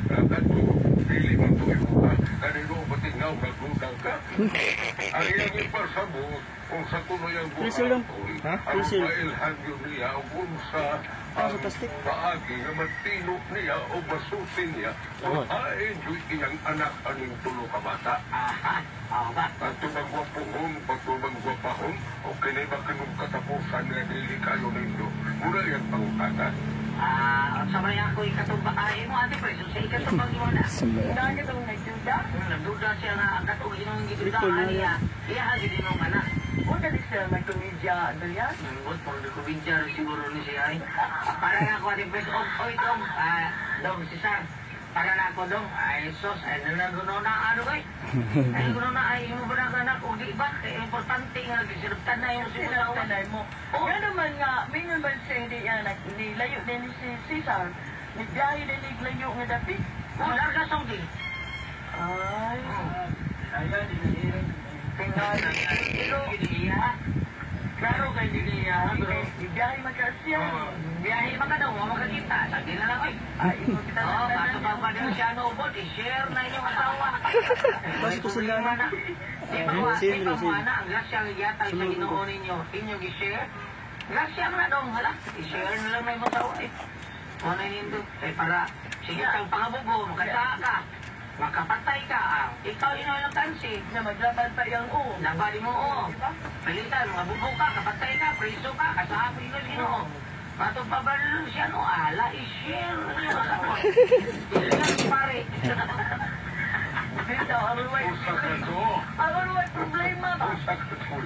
Kato, pili mo ito ibuka. Kanino matingaw nagduda ka? Ang iyang ipasabot kung sa tuloy ang buhay ang mailhan yun niya kung sa paagi na matinok niya o masusin niya o a-enjoy iyang anak aning tulo ka bata. At tumagwapuhon, pagtumagwapahon, o kinibak-kinong katapusan nga dili kayo ninyo. Muna yung pangutanan. Sabay ako ikatumbakain mo, Ate Preso, sa ikatumbang mo na. Dahil ka itong nagduda? Nagduda siya na ang katong inong gitudaan niya. Iya hagi din ng anak. O, dali siya may komedya, Andrea? Huwag pang komedya, siguro ni siya ay. Para nga ako, Ate Preso, o itong, dong, si Sam. Para na ako dong, ay sos, ay nanagunaw na ano kay. Ay nanagunaw na ay mo ba na anak o di ba? Kaya importante nga, sinabtan na yung sinabtan mo. O nga naman nga, may naman siya hindi yan, nilayo din si Cesar. Nagbiyahe din naglayo nga dapit. Wala ka song din. Ay, ayan, dinihirin. Tingnan, pero, klaro kay Lilia, pero biyahe magkasya. Biyahe magkadaw, makakita. Sabi na lang, ay, ito kita na. Baso pa ba din siya noobot, i-share na inyong asawa. Baso ko sila na. Di ba ba, di ba mo na, ang lasyang yatay sa ginoo ninyo, inyong i-share. Lasyang na dong, hala, i-share na lang may masawa eh. Ano yun doon? Eh, para, sige, kang pangabubo, makata ka. Makapatay ka, ikaw lang tansi na maglabantay ang nabali mo palitan, mabubo ka, kapatay ka, preso ka, kasabi ka sino patong pabalo siya ala, i-share pare Bitaw, ang luway. Usa ka to. Ang luway problema ba? Usa ka to.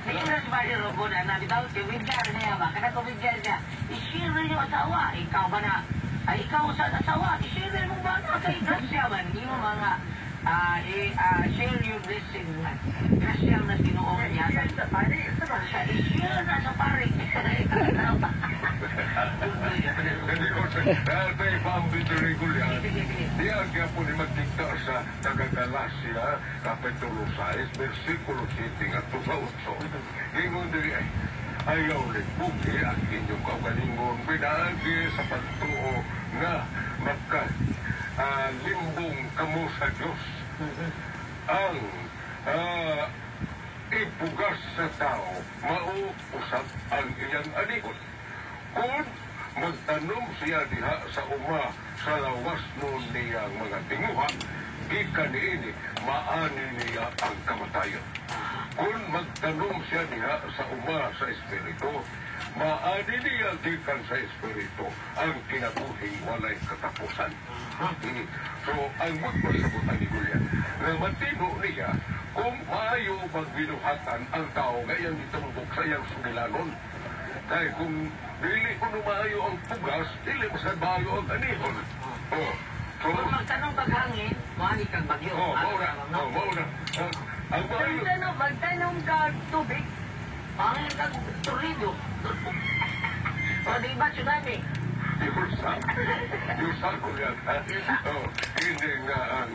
Nainas ba yung robo na bitaw? Kibigyan niya ba? Kada kubigyan niya, i-share yung asawa. Ikaw ba na? Ay, ikaw sa asawa, i-share mo ba na kay Grasya ba? Hindi mo mga share your blessing na. Grasya na sinuong niya. Sa pare, i-share na sa pare. Hindi ko sa dati pambito regular. Di agya po ni magdikta sa Tagagalasya, Kapitulo 6, versikulo 7 at 8. Ingon diri ay, ayaw rin bugi ang inyong kagalingon pinagi sa pagtuo nga limbong kamo sa Diyos. Ang ipugas sa tao, mauusap ang iyang anikot. Kung magtanong siya diha sa uma sa lawas nun niyang mga tinguha, gikan niini, maani niya ang kamatayon. Kung magtanong siya diha sa uma sa espiritu, maani niya gikan sa espiritu ang kinabuhing walay katapusan. So, ang magpasabutan ni Julia, na matino niya kung maayo magbinuhatan ang tao ngayang itambok sa iyang sumilanon. Dahil kung dili ko maayo ang pugas, dili mo sa maayo ang anihon. So, Kung magtanong paghangin, maani kang bagyo. mauna. Ang maayo... Magtanong ka tubig, maani kang tornado. O, di ba, tsunami? Yusa ko yan, ha? Hindi nga ang...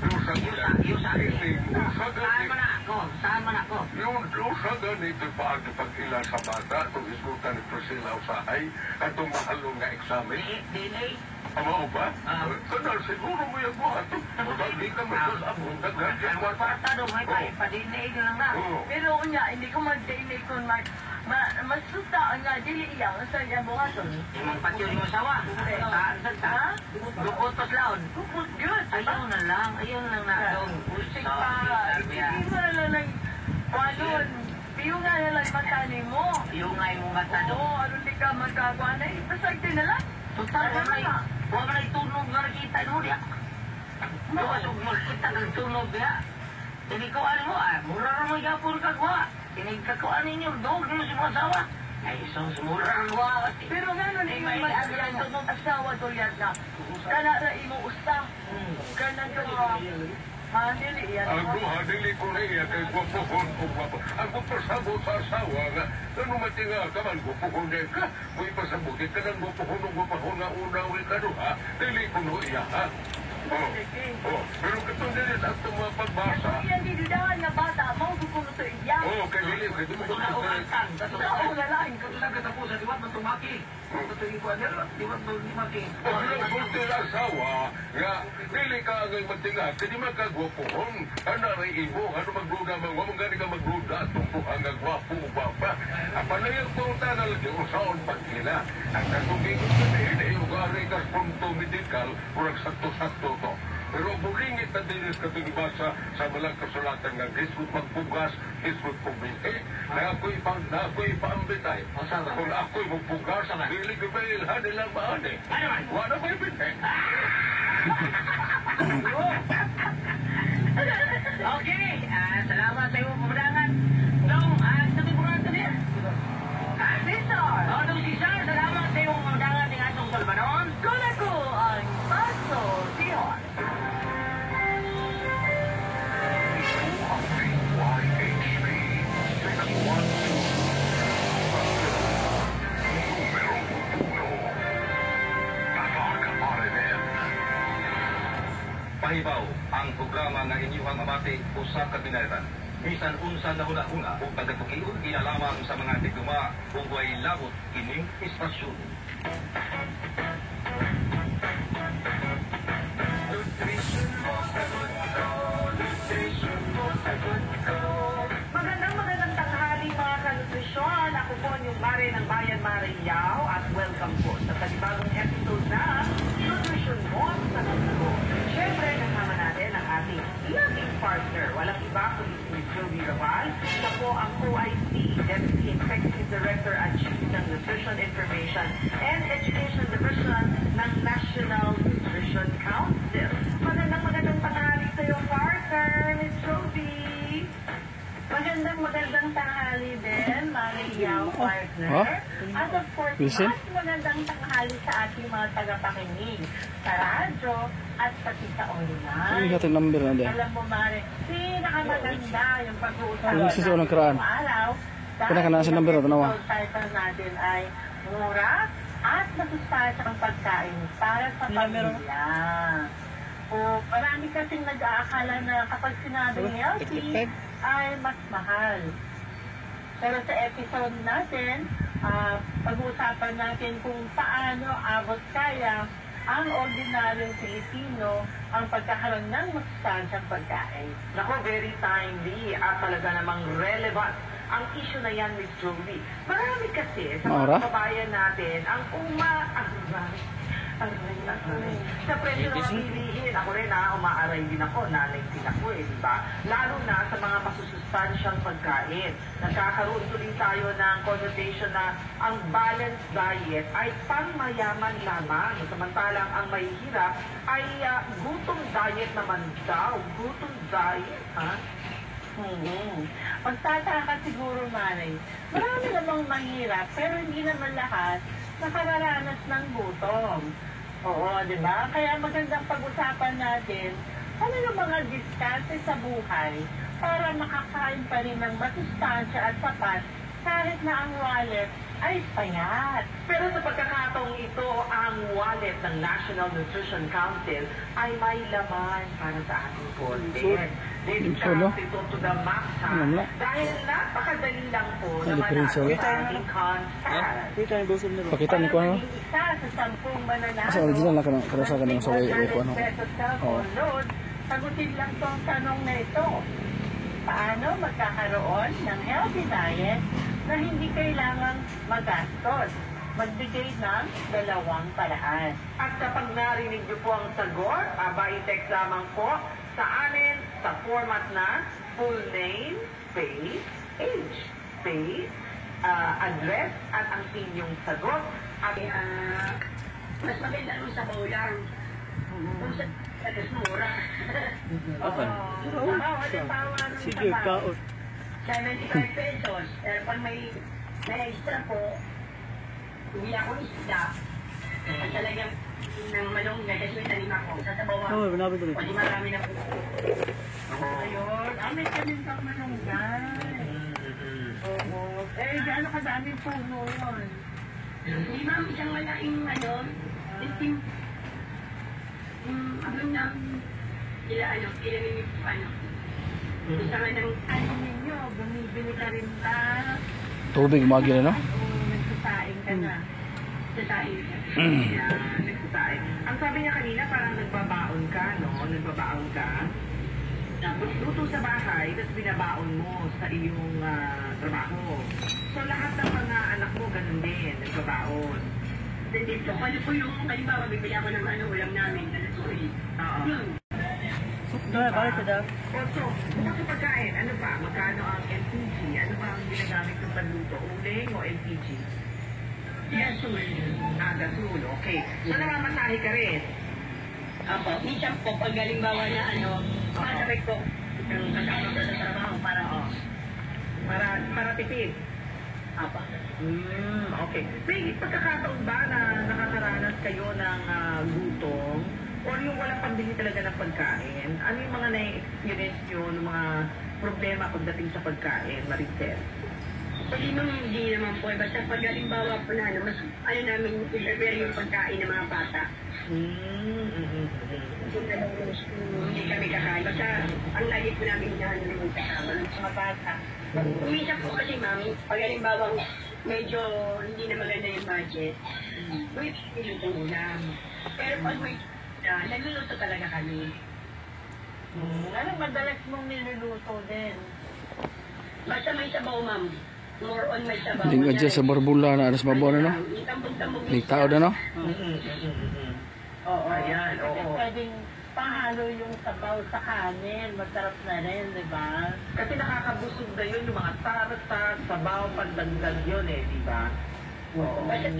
Yusa ko yan. Hindi, usa Saan mo na ako? Saan mo na ako? Yung usa ganito pa ang pag-ila sa bata, itong iskulta ni Priscilla Usahay, at itong mahalong nga eksamen. DNA? Ama ba? Kanal, siguro mo yung buhat. Hindi ka magkasabong. Kwarta daw, may pa-DNA lang na. Pero unya, hindi ko mag-DNA kung masusta nga dili iya sa iya buhaton. Magpatyo yung asawa. Ha? Dukotos laon. Good. Ayaw na lang na doon. Usik pa. Hindi mo na lang nagpalon. Piyo nga na lang matani mo. Yung nga yung mata doon. Oo, ano di ka magkagawa na eh. Pasagti na lang. Total, huwag na itunog nga nakita mo diya. Huwag makita ng tunog diya. Hindi ko ano mo, mura na mo yapon kagawa. Pinagkakuan ninyo, doon nyo si mga asawa. Ay, isang sumura ang gawa. Pero gano'n yung mag-asawa asawa to yan na. Kana na imo usta. Kana yung dili yan. Ang duha, dili ko na iya kay guwapohon o guwapo. Ang kupasabot sa asawa nga, ano matinga ka man, guwapohon na ka. Kung ipasabutin ka ng guwapohon o guwapohon na una ka duha, dili ko na iya, ha? Pero katong dili sa itong mga pagbasa. Kasi yan dinudahan nga bata, maugukulo sa iya. Kay dili, kay dili ko na Sao na lang. Katulang katapusan, diwat man tumaki. Katulang ko, diwat man tumaki. Kung dili asawa, nga, dili ka ang matinga, kaya magkagwapohon. Ano rin imo, ano magruda, mong gani ka magruda, tumpo hanggang gwapo o baba. Apa na yung punta na lagi, usaon pag nila. Ang katubig ko na yung gari ka punto medikal, urang sakto-sakto to. Pero bulingit na din sa katulibasa sa malang kasulatan ng Hisbut magpugas, Hisbut pumili. Na ako'y paambitay. Kung ako'y magpugas, dili ko ba ilhan nilang maani. Wala ko'y binti. Okay, salamat sa iyong pamadangan. Dong, sabi ko nga ito niya. Cesar! Dong Cesar, salamat sa iyong pamadangan ng atong Salvador. Kung ako ang Paso Dion. YHP 612. Pahibaw ang programa nga inyuhang mabati usa ka binayran. Bisan unsa na huna-huna ug pagkatukion inalamang sa mga tiguma ug way labot kining istasyon. Magandang tanghali mga kanutrisyon. Ako po yung Mare ng Bayan Mare Yao at welcome po sa panibagong episode na Nutrition Mo sa Kanto. Siyempre, kasama natin ang ating loving partner. Walang iba kundi si Joey Raval. Siya po ang OIC, Deputy Executive Director at Chief ng Nutrition Information and Education Division ng National Nutrition Council. Council. Magandang tanghali sa iyo, partner, Miss Joby. Magandang tanghali din, Mariaw, partner. Huh? At of course, Listen? mas magandang tanghali sa ating mga tagapakinig sa radyo at pati sa online. Hindi natin number na din. Alam mo, Mare, pinakamaganda yung pag-uusapan Yung susunod ng karaan. araw. Pinakanaan sa number na tanawa. Yung title natin ay mura at masustansyang pagkain para sa pamilya. O, marami kasing nag-aakala na kapag sinabing healthy ay mas mahal. Pero sa episode natin, pag-uusapan natin kung paano abot kaya ang ordinaryong Pilipino ang pagkakaroon ng masustansyang pagkain. Nako, very timely at talaga namang relevant ang issue na yan, Miss Joey. Marami kasi sa Maura? mga kabayan natin ang sa presyo ng bilihin. Ako rin umaaray din ako, nanay din ako di ba? Lalo na sa mga masusustansyang pagkain. Nagkakaroon tuloy tayo ng connotation na ang balanced diet ay pangmayaman lamang. Samantalang ang mahihirap ay gutom diet naman daw. Gutom diet, ha? Magtataka siguro, Manay. Marami namang mahirap, pero hindi naman lahat nakararanas ng gutom. Oo, di ba? Kaya magandang pag-usapan natin ano yung mga diskarte sa buhay para makakain pa rin ng masustansya at sapat kahit na ang wallet ay payat. Pero sa pagkakataong ito, ang wallet ng National Nutrition Council ay may laman para sa ating content. Solo? Ito to the max, ha? Dahil napakadali lang po Ano, naman Prince, ang oh? ating content. Pakita ni ko ano? Isa sa 10 mananalo. Asa original na kanang sa kanang sa way ko ano. Oh. Sagutin lang tong tanong na ito. Paano magkakaroon ng healthy diet na hindi kailangang magastos? Magbigay ng 2 paraan. At kapag narinig niyo po ang sagot, i-text lamang po sa amin sa format na full name, space, age, space, address, at ang inyong sagot. At mas maganda nung sa bawlang. Kung sa mura. Sige, kaon. 75 pesos. Pero pag may extra po, hindi ako isda. At talagang ng malunggay kasi may tanim ako. Sasabaw ako. Oo, manapit ulit. Pwede marami na po. Ayun. May kanin kang manunggay. Oo. Gaano kadaming puno yun? Hindi ma'am, isang malaking itim. Abang namin ilamimit po Isa nga ng ninyo, bumibili ka rin ba? Tubig magi na no? Oo, nagsasaing ka na. sasain. Nagsasain. Ang sabi niya kanina, parang nagbabaon ka, no? Nagbabaon ka. Tapos luto sa bahay, tapos binabaon mo sa iyong trabaho. So lahat ng mga anak mo, ganun din, nagbabaon. Dito, ano po yung, halimbawa, bibili ako ng ulam namin, Oo. Bakit ka daw? So, sa pagkain, ano ba? Magkano ang LPG? Ano ba ang ginagamit ng panluto? Uling o LPG? Gasul. Gasul, okay. So, namamasahe ka rin? Apo, minsan po, pag halimbawa na masabay ko, yung kasama ko sa trabaho para tipid? Apo. Okay. May pagkakataon ba na nakakaranas kayo ng gutom? Or yung walang pambili talaga ng pagkain? Ano yung mga na-experience nyo ng mga problema pagdating sa pagkain, Maricel? Hindi naman po. Basta pag halimbawa po na, mas namin i-prepare yung pagkain ng mga bata. Hindi kami kakain. Basta ang lagi po namin yung kasama ng mga bata. Umisa po kasi, mami, pag halimbawa medyo hindi na maganda yung budget, may pinilutong ulam. Pero pag may nagluluto talaga kami. Anong madalas mong niluluto din? Basta may sabaw, ma'am. More on may sabaw. Hindi nga dyan sa barbula na alas mabaw na no? Hindi tao na no? Oo. Ayan, oo. Pwedeng pahalo yung sabaw sa kanin. Masarap na rin, di ba? Kasi nakakabusog na yun, yung mga tarata, sabaw, pandagdag yun di ba? Basta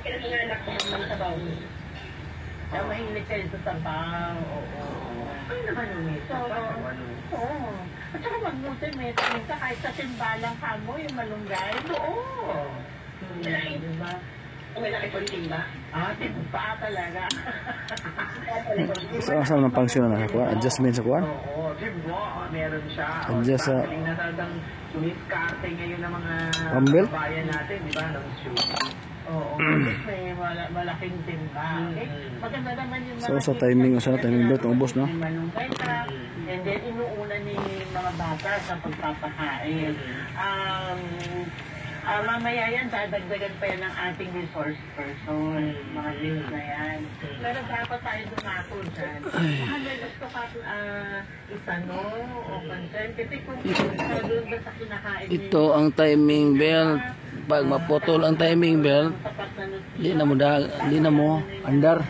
kailangan anak ko ng sabaw. Kaya mainit kayo sa sabaw. Oo. Ay, nakalumit. Oo. At saka mag-multimeter ka kahit sa timbalang kamo, yung malunggay. Oo. Diba? Malaki po yung timba. Timba talaga. Saan ang function na nakuha? Adjustment sa kuwan? Oo, timba. Meron siya. Adjust sa... Galing na talagang sumiskarte ngayon ng mga bayan natin, di ba? Ng shooting. Oo, may malaking timba. Okay? Maganda naman yung mga... So, sa timing belt, ubos, no? Malunggay ka, and then inuuna ni mga bata sa pagpapakain. Mamaya yan, dadagdagan pa yan ng ating resource person, mga things na yan. Pero dapat tayo dumatol dyan. Mahalagas ko pa itanong o concern. Kasi kung doon ba sa kinakain niyo, Ito ang timing belt. Pag maputol ang timing belt, di na mo andar.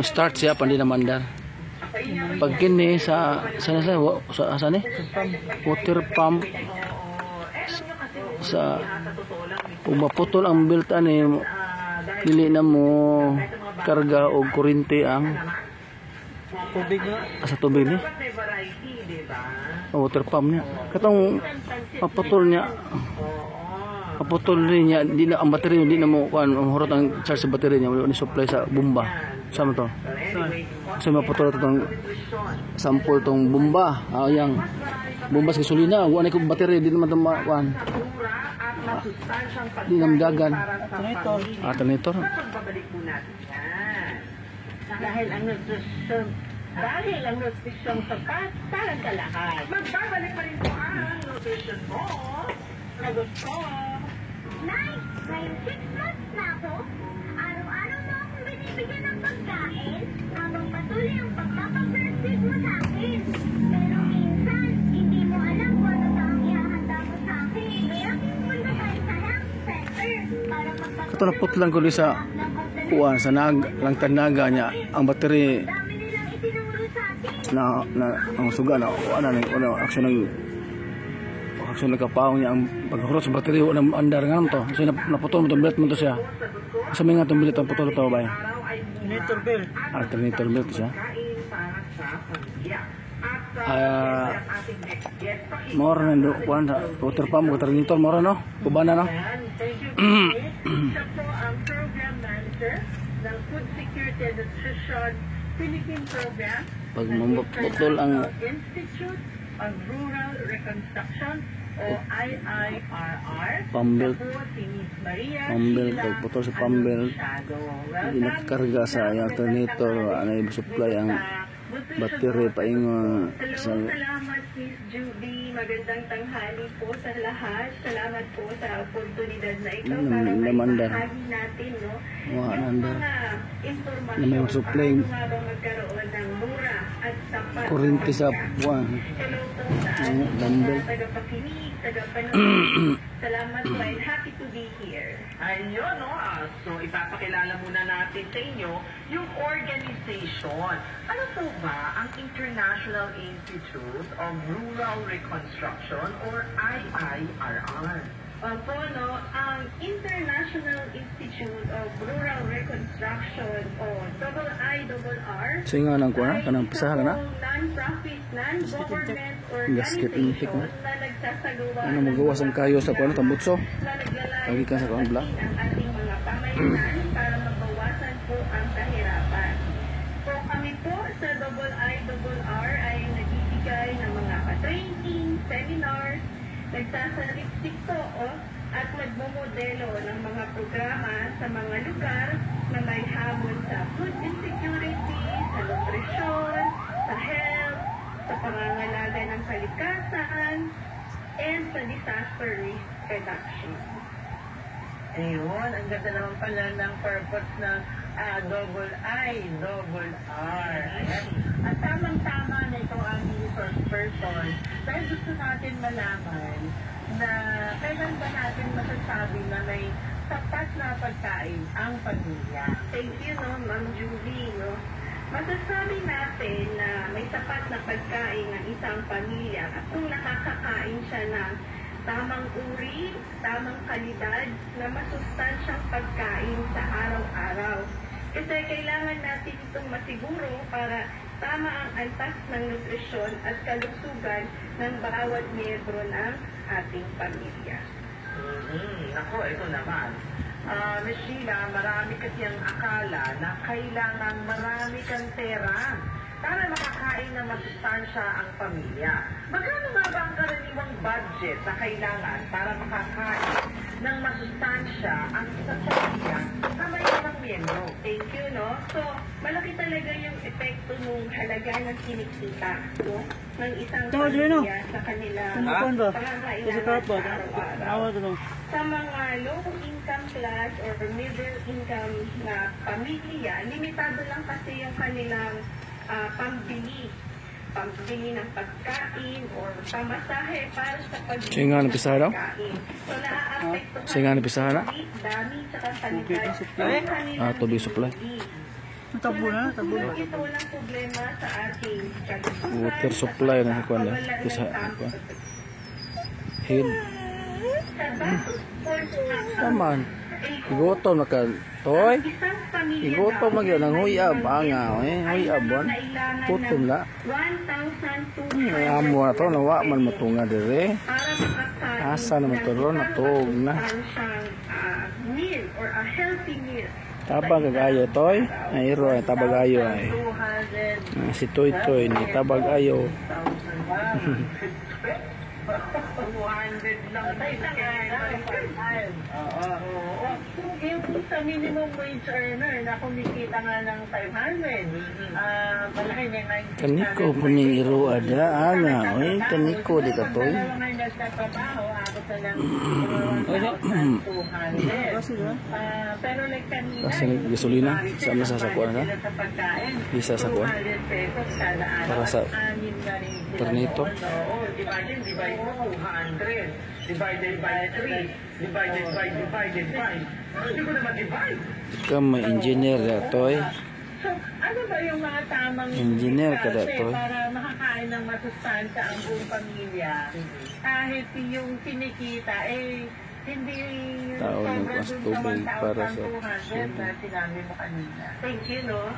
Start siya pa di na mandar. Pag kini sa water pump sa kung maputol ang belt ani dili na mo karga og kuryente ang Tubig nga. sa tubig ni water pump niya katong maputol niya di na ang battery di na mo kuan humurot ang charge sa battery niya ni supply sa bomba sama to so maputol tong sample tong bomba yang bomba sa gasolina wa na ko battery di naman tama kuan di na madagan alternator pagbabalik po natin yan. Dahil ang nutrition sapat para sa lahat. Magbabalik pa rin po ang nutrition mo. Sagot ko. Nay, ngayon 6 months na ako. Araw-araw mo akong binibigyan ng pagkain habang patuloy ang pagpapabreastfeed mo sa akin. Pero minsan, hindi mo alam kung ano pa ang ihahanda mo sa akin. Kaya punta tayo sa health center para magpapatuloy. kato naputlan ko di sa kuan sa lang tanaga niya ang battery na ang suga na aksyon nagkapaong niya ang paghurot sa battery wala nang andar nga to so naputol mo tong belt mo to siya sa mga tong belt ang putol to ba alternator belt siya more na do kuan water pump alternator more no kubana no Siya po ang program manager ng Food Security and Nutrition Philippine Program pag maputol ang Institute of Rural Reconstruction o IIRR. Pambelt. Siya po si Miss Maria Pambelt, Sheila pagputol sa pambelt, hindi Welcome. nakakarga sa alternator, ano yung supply ang battery paingon sa Salamat, Miss Judy. Magandang tanghali po sa lahat. Salamat po sa oportunidad na ito para maibahagi natin, no? Yung mga impormasyon na may supply paano nga ba magkaroon ng mura at sapat kuryente sa buwan. Hello po sa ating mga tagapakinig, tagapanood. Salamat po and happy to be here. Ayun, no? So, ipapakilala muna natin sa inyo yung organization. Ano po ba ang International Institute of Rural Reconstruction or IIRR? Opo, no? Ang International Institute of Rural Reconstruction o IIRR So nga nang kuha, kanang pisahan na? non-profit, non-government Gasket intake organization na. na nagsasagawa Ano magawas ang kayo sa kuha, tambutso? na naglalay Lagi ka sa kuha, black? ang ating mga pamayanan para mabawasan po ang kahirapan. So kami po sa IIRR ay nagbibigay ng mga training, seminars, nagsasaliksik po at nagmomodelo ng mga programa sa mga lugar na may hamon sa food insecurity, sa nutrisyon, sa health, sa pangangalaga ng kalikasan, and sa disaster risk reduction. Ayun, ang ganda naman pala ng purpose ng IIRR. Ayan. At tamang-tama na itong aming resource person dahil gusto natin malaman na kailan ba natin masasabi na may sapat na pagkain ang pamilya. Thank you, no, Ma'am Julie, no? Masasabi natin na may sapat na pagkain ng isang pamilya at kung nakakakain siya ng tamang uri, tamang kalidad na masustansyang pagkain sa araw-araw. Kasi kailangan natin itong masiguro para tama ang antas ng nutrisyon at kalusugan ng bawat miyembro ng ating pamilya. Nako, ito naman. Ms. Sheila, marami kasi ang akala na kailangan marami kang pera para makakain ng masustansya ang pamilya. Magkano nga ba ang karaniwang budget na kailangan para makakain ng masustansya ang sa pamilya na may ibang miyembro? Thank you, no? So, malaki talaga yung epekto ng halaga ng kinikita, no? Ng isang pamilya sa kanilang pangangailangan sa araw-araw. Sa mga low-income class or middle income na pamilya, limitado lang kasi yung kanilang pambili ng pagkain or pamasahe para sa pagbili ng pagkain. So, naaapekto dami sa kalidad ng kanilang tubig supply. Tabo na. Ito lang problema sa ating kalusugan. Water supply na kuan na. Head. Taman. Igotom na ka. Toy. Igotom na gyud nang huyab anga huyab bon. Putom la. 1,200 amo na to nawa man motunga dire. Asa na maturo na tog na. Meal or a healthy meal. Tabag ayo toy. Ay ro tabag ayo ay. Si Toy Toy ni tabag ayo. 200 lang yung sa minimum wage earner na kumikita nga ng 500, malaki niya na yung Kaniko puning iro ada ana oy kaniko di ka toy. nagtatrabaho, ako sa lang 200. Pero like kanina, Kasi gasolina sama sa sakuan na. sa pagkain, Isa sa kuan. 200 pesos kada araw. Para sa anim na rin sila ternito. doon. Oo, imagine, divide mo 200. Divided by 3. Divided by 5. Hindi ko naman divide. Ikaw may engineer ya toy. So, ano ba yung mga tamang Engineer ka kasi dato. para makakain ng masustansya ang buong pamilya? Kahit yung kinikita, hindi Tao sobra nagpas dun tubig sa para sa 1,200 na sinabi mo kanina. Thank you, no?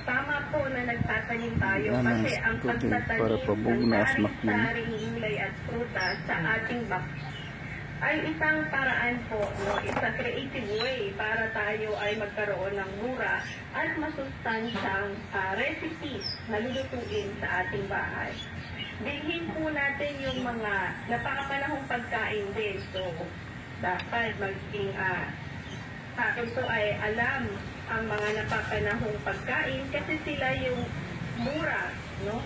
Tama po na nagtatanim tayo Yan ang kasi ang tubig pagtatanim para pabugnas ng makmin. saring gulay at prutas sa ating ay isang paraan po, no? It's a creative way para tayo ay magkaroon ng mura at masustansyang recipes na lulutuin sa ating bahay. Bilhin po natin yung mga napakapanahong pagkain din. So, dapat maging ito ay alam ang mga napapanahong pagkain kasi sila yung mura, no?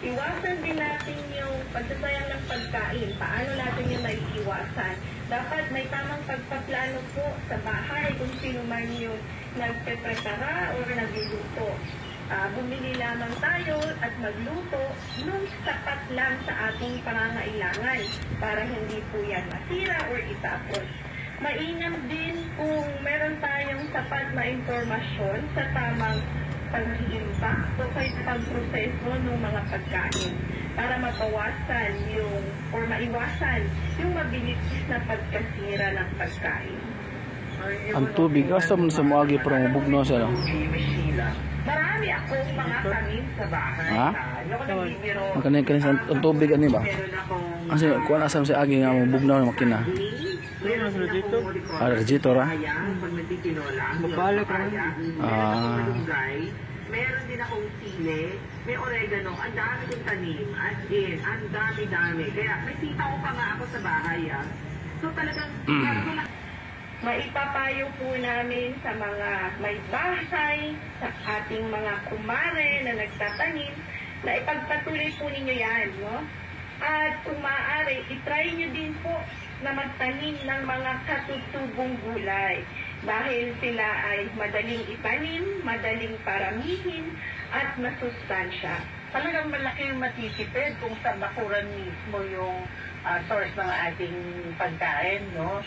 Iwasan din natin yung pagsasayang ng pagkain. Paano natin yung naiiwasan? Dapat may tamang pagpaplano po sa bahay kung sino man yung nagpe-prepara o nagluluto. Bumili lamang tayo at magluto nung sapat lang sa ating pangangailangan para hindi po yan masira o itapon. Mainam din kung meron tayong sapat na impormasyon sa tamang pag-iimbak o pag-proseso ng mga pagkain para mabawasan yung or maiwasan yung mabilis na pagkasira ng pagkain. Ang tubig asa man sa moagi para mabugno sa no. Marami ako mga tanim sa bahay. Ha? Ayoko nagbibiro. Ang kanin ang tubig ani ba? Kasi kuan asam sa agi nga mabugnaw na makina. Rejito ra. Mabalik ra. Ah. Meron din akong sili, may oregano, ang dami kong tanim, as in, ang dami-dami. Kaya may sita ko pa nga ako sa bahay. So talagang, Maipapayo po namin sa mga may bahay, sa ating mga kumare na nagtatanim, na ipagpatuloy po ninyo yan, no? At kung maaari, itry nyo din po na magtanim ng mga katutubong gulay dahil sila ay madaling itanim, madaling paramihin, at masustansya. talagang malaki yung matitipid kung sa bakuran mismo yung source ng ating pagkain, no?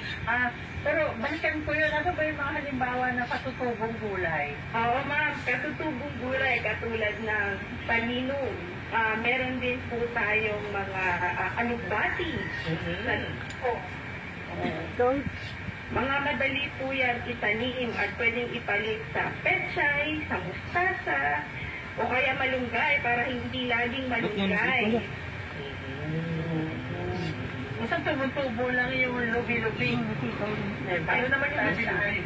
Pero balikan ko yun, ano ba yung mga halimbawa na katutubong gulay? Oo, ma'am, katutubong gulay katulad ng paninong. Meron din po tayong mga alugbati. Mga madali po yan itanim at pwedeng ipalit sa pechay, sa mustasa, o kaya malunggay para hindi laging malunggay. Isang tubo-tubo lang yung lubi-lubi. Ayun naman yung lubi-lubi.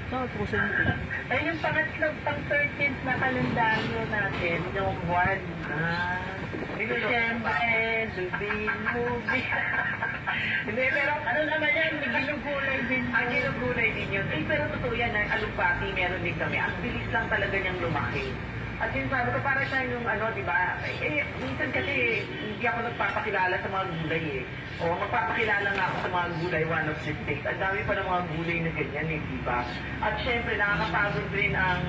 Ayun yung pang-13th na kalendaryo natin, yung buwan. Disyembre, lubi-lubi. Hindi, pero ano naman yan, ginugulay din yun. Ginugulay din yun. Pero totoo yan, alupati, meron din kami. Ang bilis lang talaga niyang lumaki. At yun sabi ko, para siya yung di ba? Minsan kasi hindi ako nagpapakilala sa mga gulay O magpapakilala nga ako sa mga gulay one of these days. Ang dami pa ng mga gulay na ganyan di ba? At syempre, nakakapagod rin ang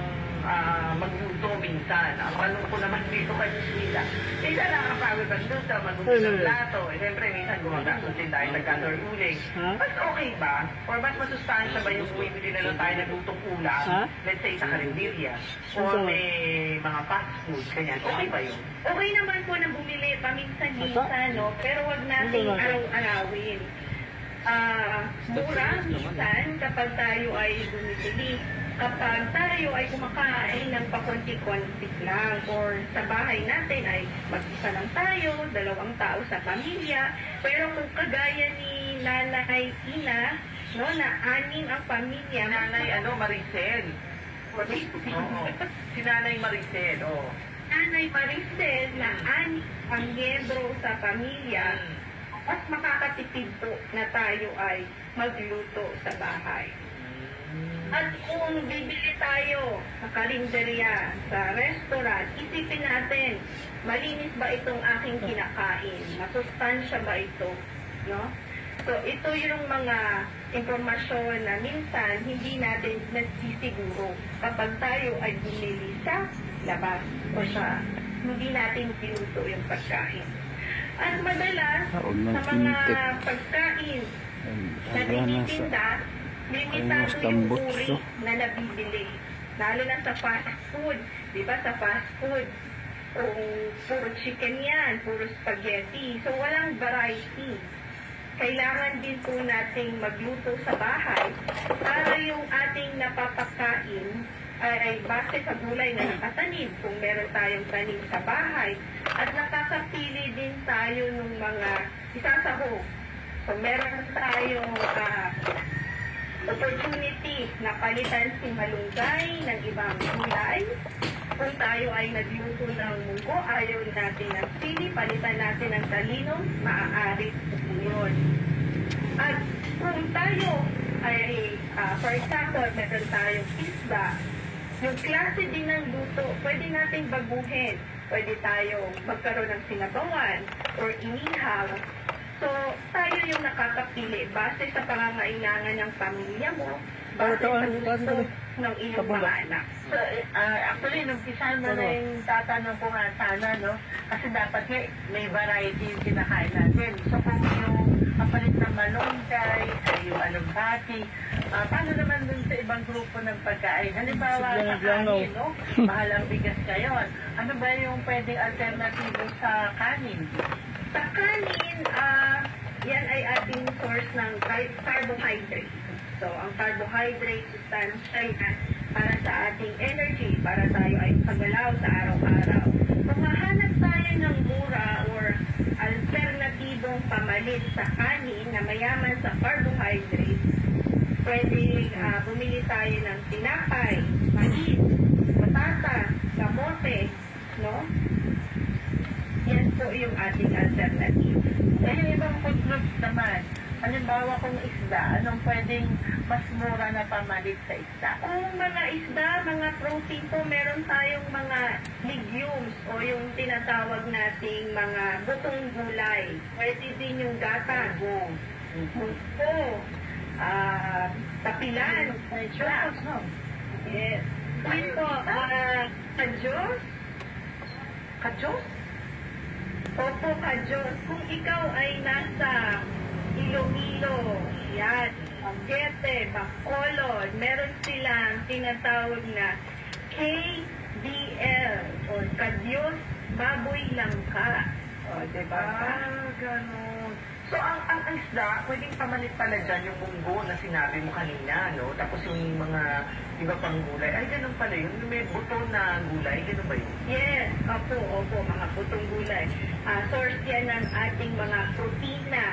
magluto minsan. Ang tanong ko naman dito kay Sheila, minsan nakakapagod ba doon sa magluto ng plato? Syempre, minsan gumagastos din tayo sa color uling. Mas okay ba? Or mas masustansya ba yung bumibili na lang tayo ng lutong ulam? Let's say sa karinderya. Or may mga fast food, ganyan. Okay ba yun? Okay naman po na bumili paminsan-minsan, no? Pero wag nating araw-arawin. Mura minsan kapag tayo ay bumibili. Kapag tayo ay kumakain ng pakunti-kunti lang or sa bahay natin ay mag-isa lang tayo, 2 tao sa pamilya. Pero kung kagaya ni Nanay Ina, no, na 6 ang pamilya. Nanay Maricel. Si Nanay Maricel, Nanay Maricel na 6 ang miyembro sa pamilya, mas makakatipid po na tayo ay magluto sa bahay. At kung bibili tayo sa karinderya, sa restaurant, isipin natin, malinis ba itong aking kinakain? Masustansya ba ito? No? So, ito yung mga impormasyon na minsan hindi natin nagsisiguro kapag tayo ay bumili sa labas o sa hindi natin pinuto yung pagkain. At madalas, sa mga pagkain na tinitinda, limitado yung uri na nabibili. Lalo na sa fast food. Diba sa fast food, puro chicken yan, puro spaghetti. So, walang variety. Kailangan din po nating magluto sa bahay para yung ating napapakain ay base sa gulay na nakatanim. Kung meron tayong tanim sa bahay, at nakakapili din tayo ng mga isasahog. So, meron tayong opportunity na palitan si malunggay ng ibang gulay. Kung tayo ay nagluto ng munggo, ayaw natin ng sili, palitan natin ng talino, maaari po yun. At kung tayo ay, for example, meron tayong isda, yung klase din ng luto, pwede nating baguhin. Pwede tayo magkaroon ng sinabawan or inihaw. So, tayo yung nakakapili base sa pangangailangan ng pamilya mo, base sa gusto ng iyong mga anak. So, actually, nung pisan mo na yung tatanong ko nga sana, no? Kasi dapat may variety yung kinakain natin. So, kung yung kapalit ng malunggay, ay yung alugbati, paano naman dun sa ibang grupo ng pagkain? Halimbawa, sa kanin, no? Mahal ang bigas ngayon. Ano ba yung pwedeng alternatibo sa kanin? Sa kanin, yan ay ating source ng carbohydrate. So, ang carbohydrate ay para sa ating energy, para tayo ay kagalaw sa araw-araw. Kung hahanap tayo ng mura or alternatibong pamalit sa kanin na mayaman sa carbohydrate, pwede bumili tayo ng tinapay, mais, patata, kamote, no? Yan po yung ating alternative. Yung ibang food groups naman, halimbawa kung isda, anong pwedeng mas mura na pamalit sa isda? Kung mga isda, mga protein po, meron tayong mga legumes o yung tinatawag nating mga butong gulay. Pwede din yung gata, musto, tapilan, yes. Ito, kajos. Kajos? Opo, kajos. Kung ikaw ay nasa Iloilo, yan, Magete, Bacolod, meron silang tinatawag na KDL o Kadyos Baboy Langka. O, diba? Ganun. So, ang isda, pwedeng pamalit pala dyan yung munggo na sinabi mo kanina, no? Tapos yung mga iba pang gulay. Ay, ganun pala yun. Yung may buto na gulay, ganun ba yun? Yes, opo, mga putong gulay. Source yan ng ating mga protina.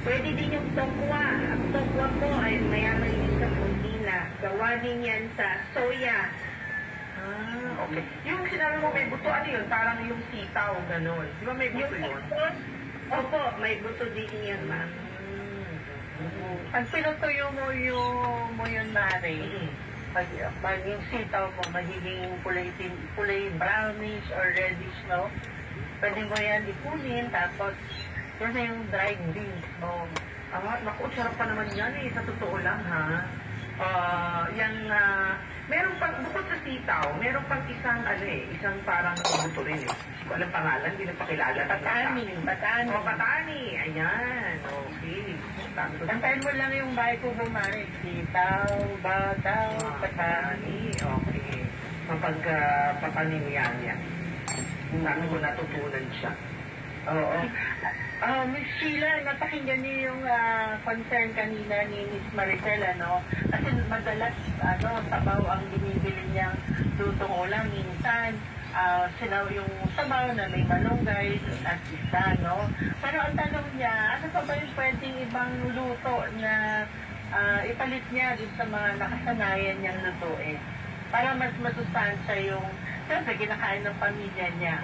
Pwede din yung tokwa. Ang tokwa po ay mayaman din sa protina. Gawa din yan sa soya. Okay. Yung sinabi mo may buto, ano yun? Parang yung sitaw, ganun. Di ba may buto yun? Opo, may buto din yan, ma'am. Pag pinutuyo mo yung Mari, pag yung sitaw mo magiging kulay brownish or reddish, no? Pwede mo yan ipunin, tapos yun na yung dried beans mo. Naku, sarap pa naman yan eh. Sa totoo lang, ha? Meron pang, bukod sa sitaw, meron pang isang parang buto rin eh. Hindi ko alam pangalan, hindi na pakilala. Batani. Batani. Ayan. Okay. Tantayin mo lang yung bahay ko bumari. Sitaw, bataw, batani. Okay. Papanin yan. Dami ko natutunan siya. Oo. Miss Sheila, napakinggan niyo yung concern kanina ni Miss Maricel, ano? Kasi madalas, sabaw ang binibili niyang lutong ulam. Minsan, yung sabaw na may malunggay at isda, no? Pero ang tanong niya, ano pa ba yung pwedeng ibang luto na ipalit niya dun sa mga nakasanayan niyang lutuin? Para mas masustansya yung, siyempre, kinakain ng pamilya niya.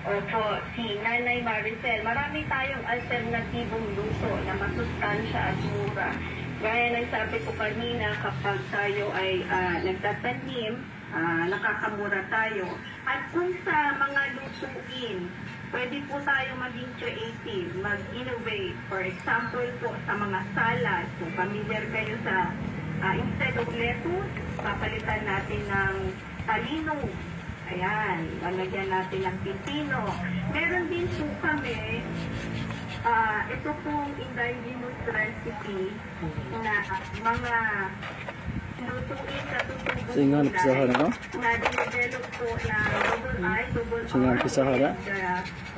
Opo, si Nanay Maricel, marami tayong alternatibong luto na masustansya at mura. Gaya ng sabi ko kanina, kapag tayo ay nagtatanim, nakakamura tayo. At kung sa mga lutuin, pwede po tayo maging creative, mag-innovate. For example po, sa mga salad, kung familiar kayo sa instead of lettuce, papalitan natin ng talino. Ayan, lalagyan natin ng pipino. Meron din po kami, ito pong indigenous recipe na mga lutuin sa tutong Singan pisahan ako? na dinevelop po ng double I, Singan pisahan na?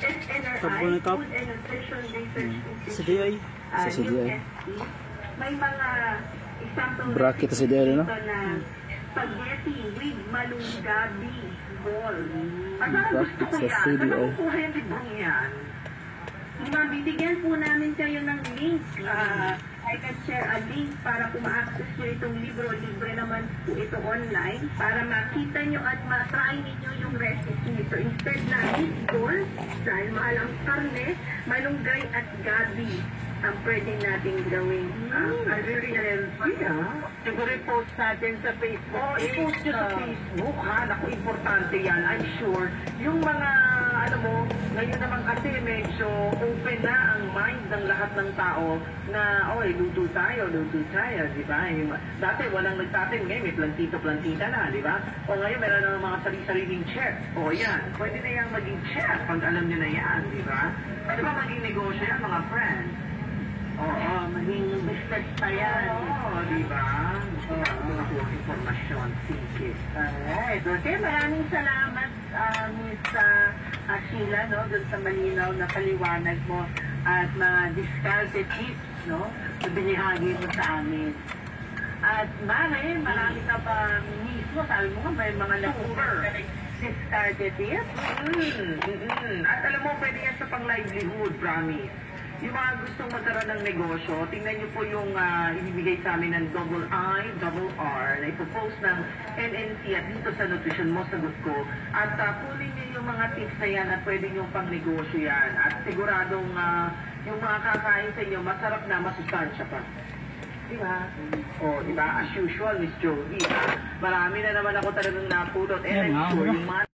SNRI, Food and Nutrition Research Institute, Sa CDI. UST. May mga example Bracket sa CDI, no? na spaghetti with malunggabi ball. Bracket sa CDI. Ano po yung librong yan? Mabibigyan po namin kayo ng link. I can share a link para kung ma-access nyo itong libro. Libre naman po ito online para makita nyo at ma-try ninyo yung recipe. So instead na meatball, dahil mahal ang karne, malunggay at gabi ang pwede natin gawin. Very healthy, Siguro i-post natin sa Facebook. I-post nyo sa Facebook, ha? Naku, importante yan. I'm sure. Yung mga, ngayon naman kasi medyo open na ang mind ng lahat ng tao na, luto tayo, di ba? Dati walang nagtatin, ngayon may plantita na, di ba? O ngayon meron na mga sariling chef. O yan, pwede na yan maging chef pag alam nyo na yan, di ba? Pwede ba maging negosyo yan, mga friends? Oo, maging business pa yan. Oo, di ba? Nakuha informasyon. Sige. Alright. Okay, maraming salamat, Miss Sheila, no? Doon sa malinaw na paliwanag mo at mga discarded tips, no? Na binihagi mo sa amin. At marami ka pa mismo. Sabi mo nga, may mga discarded tips. At alam mo, pwede yan sa pang-livelihood, promise. Yung mga gustong magkaroon ng negosyo, tingnan niyo po yung ibibigay sa amin ng double I, double R na ipopost ng NNC at dito sa Nutrition Mo, sagot ko. At kunin niyo yung mga tips na yan at pwede nyo pang negosyo yan. At siguradong yung mga kakain sa inyo, masarap na, masustansya pa. Diba? Diba? As usual, Miss Joey, marami na naman ako talagang napulot. And I'm sure yung mga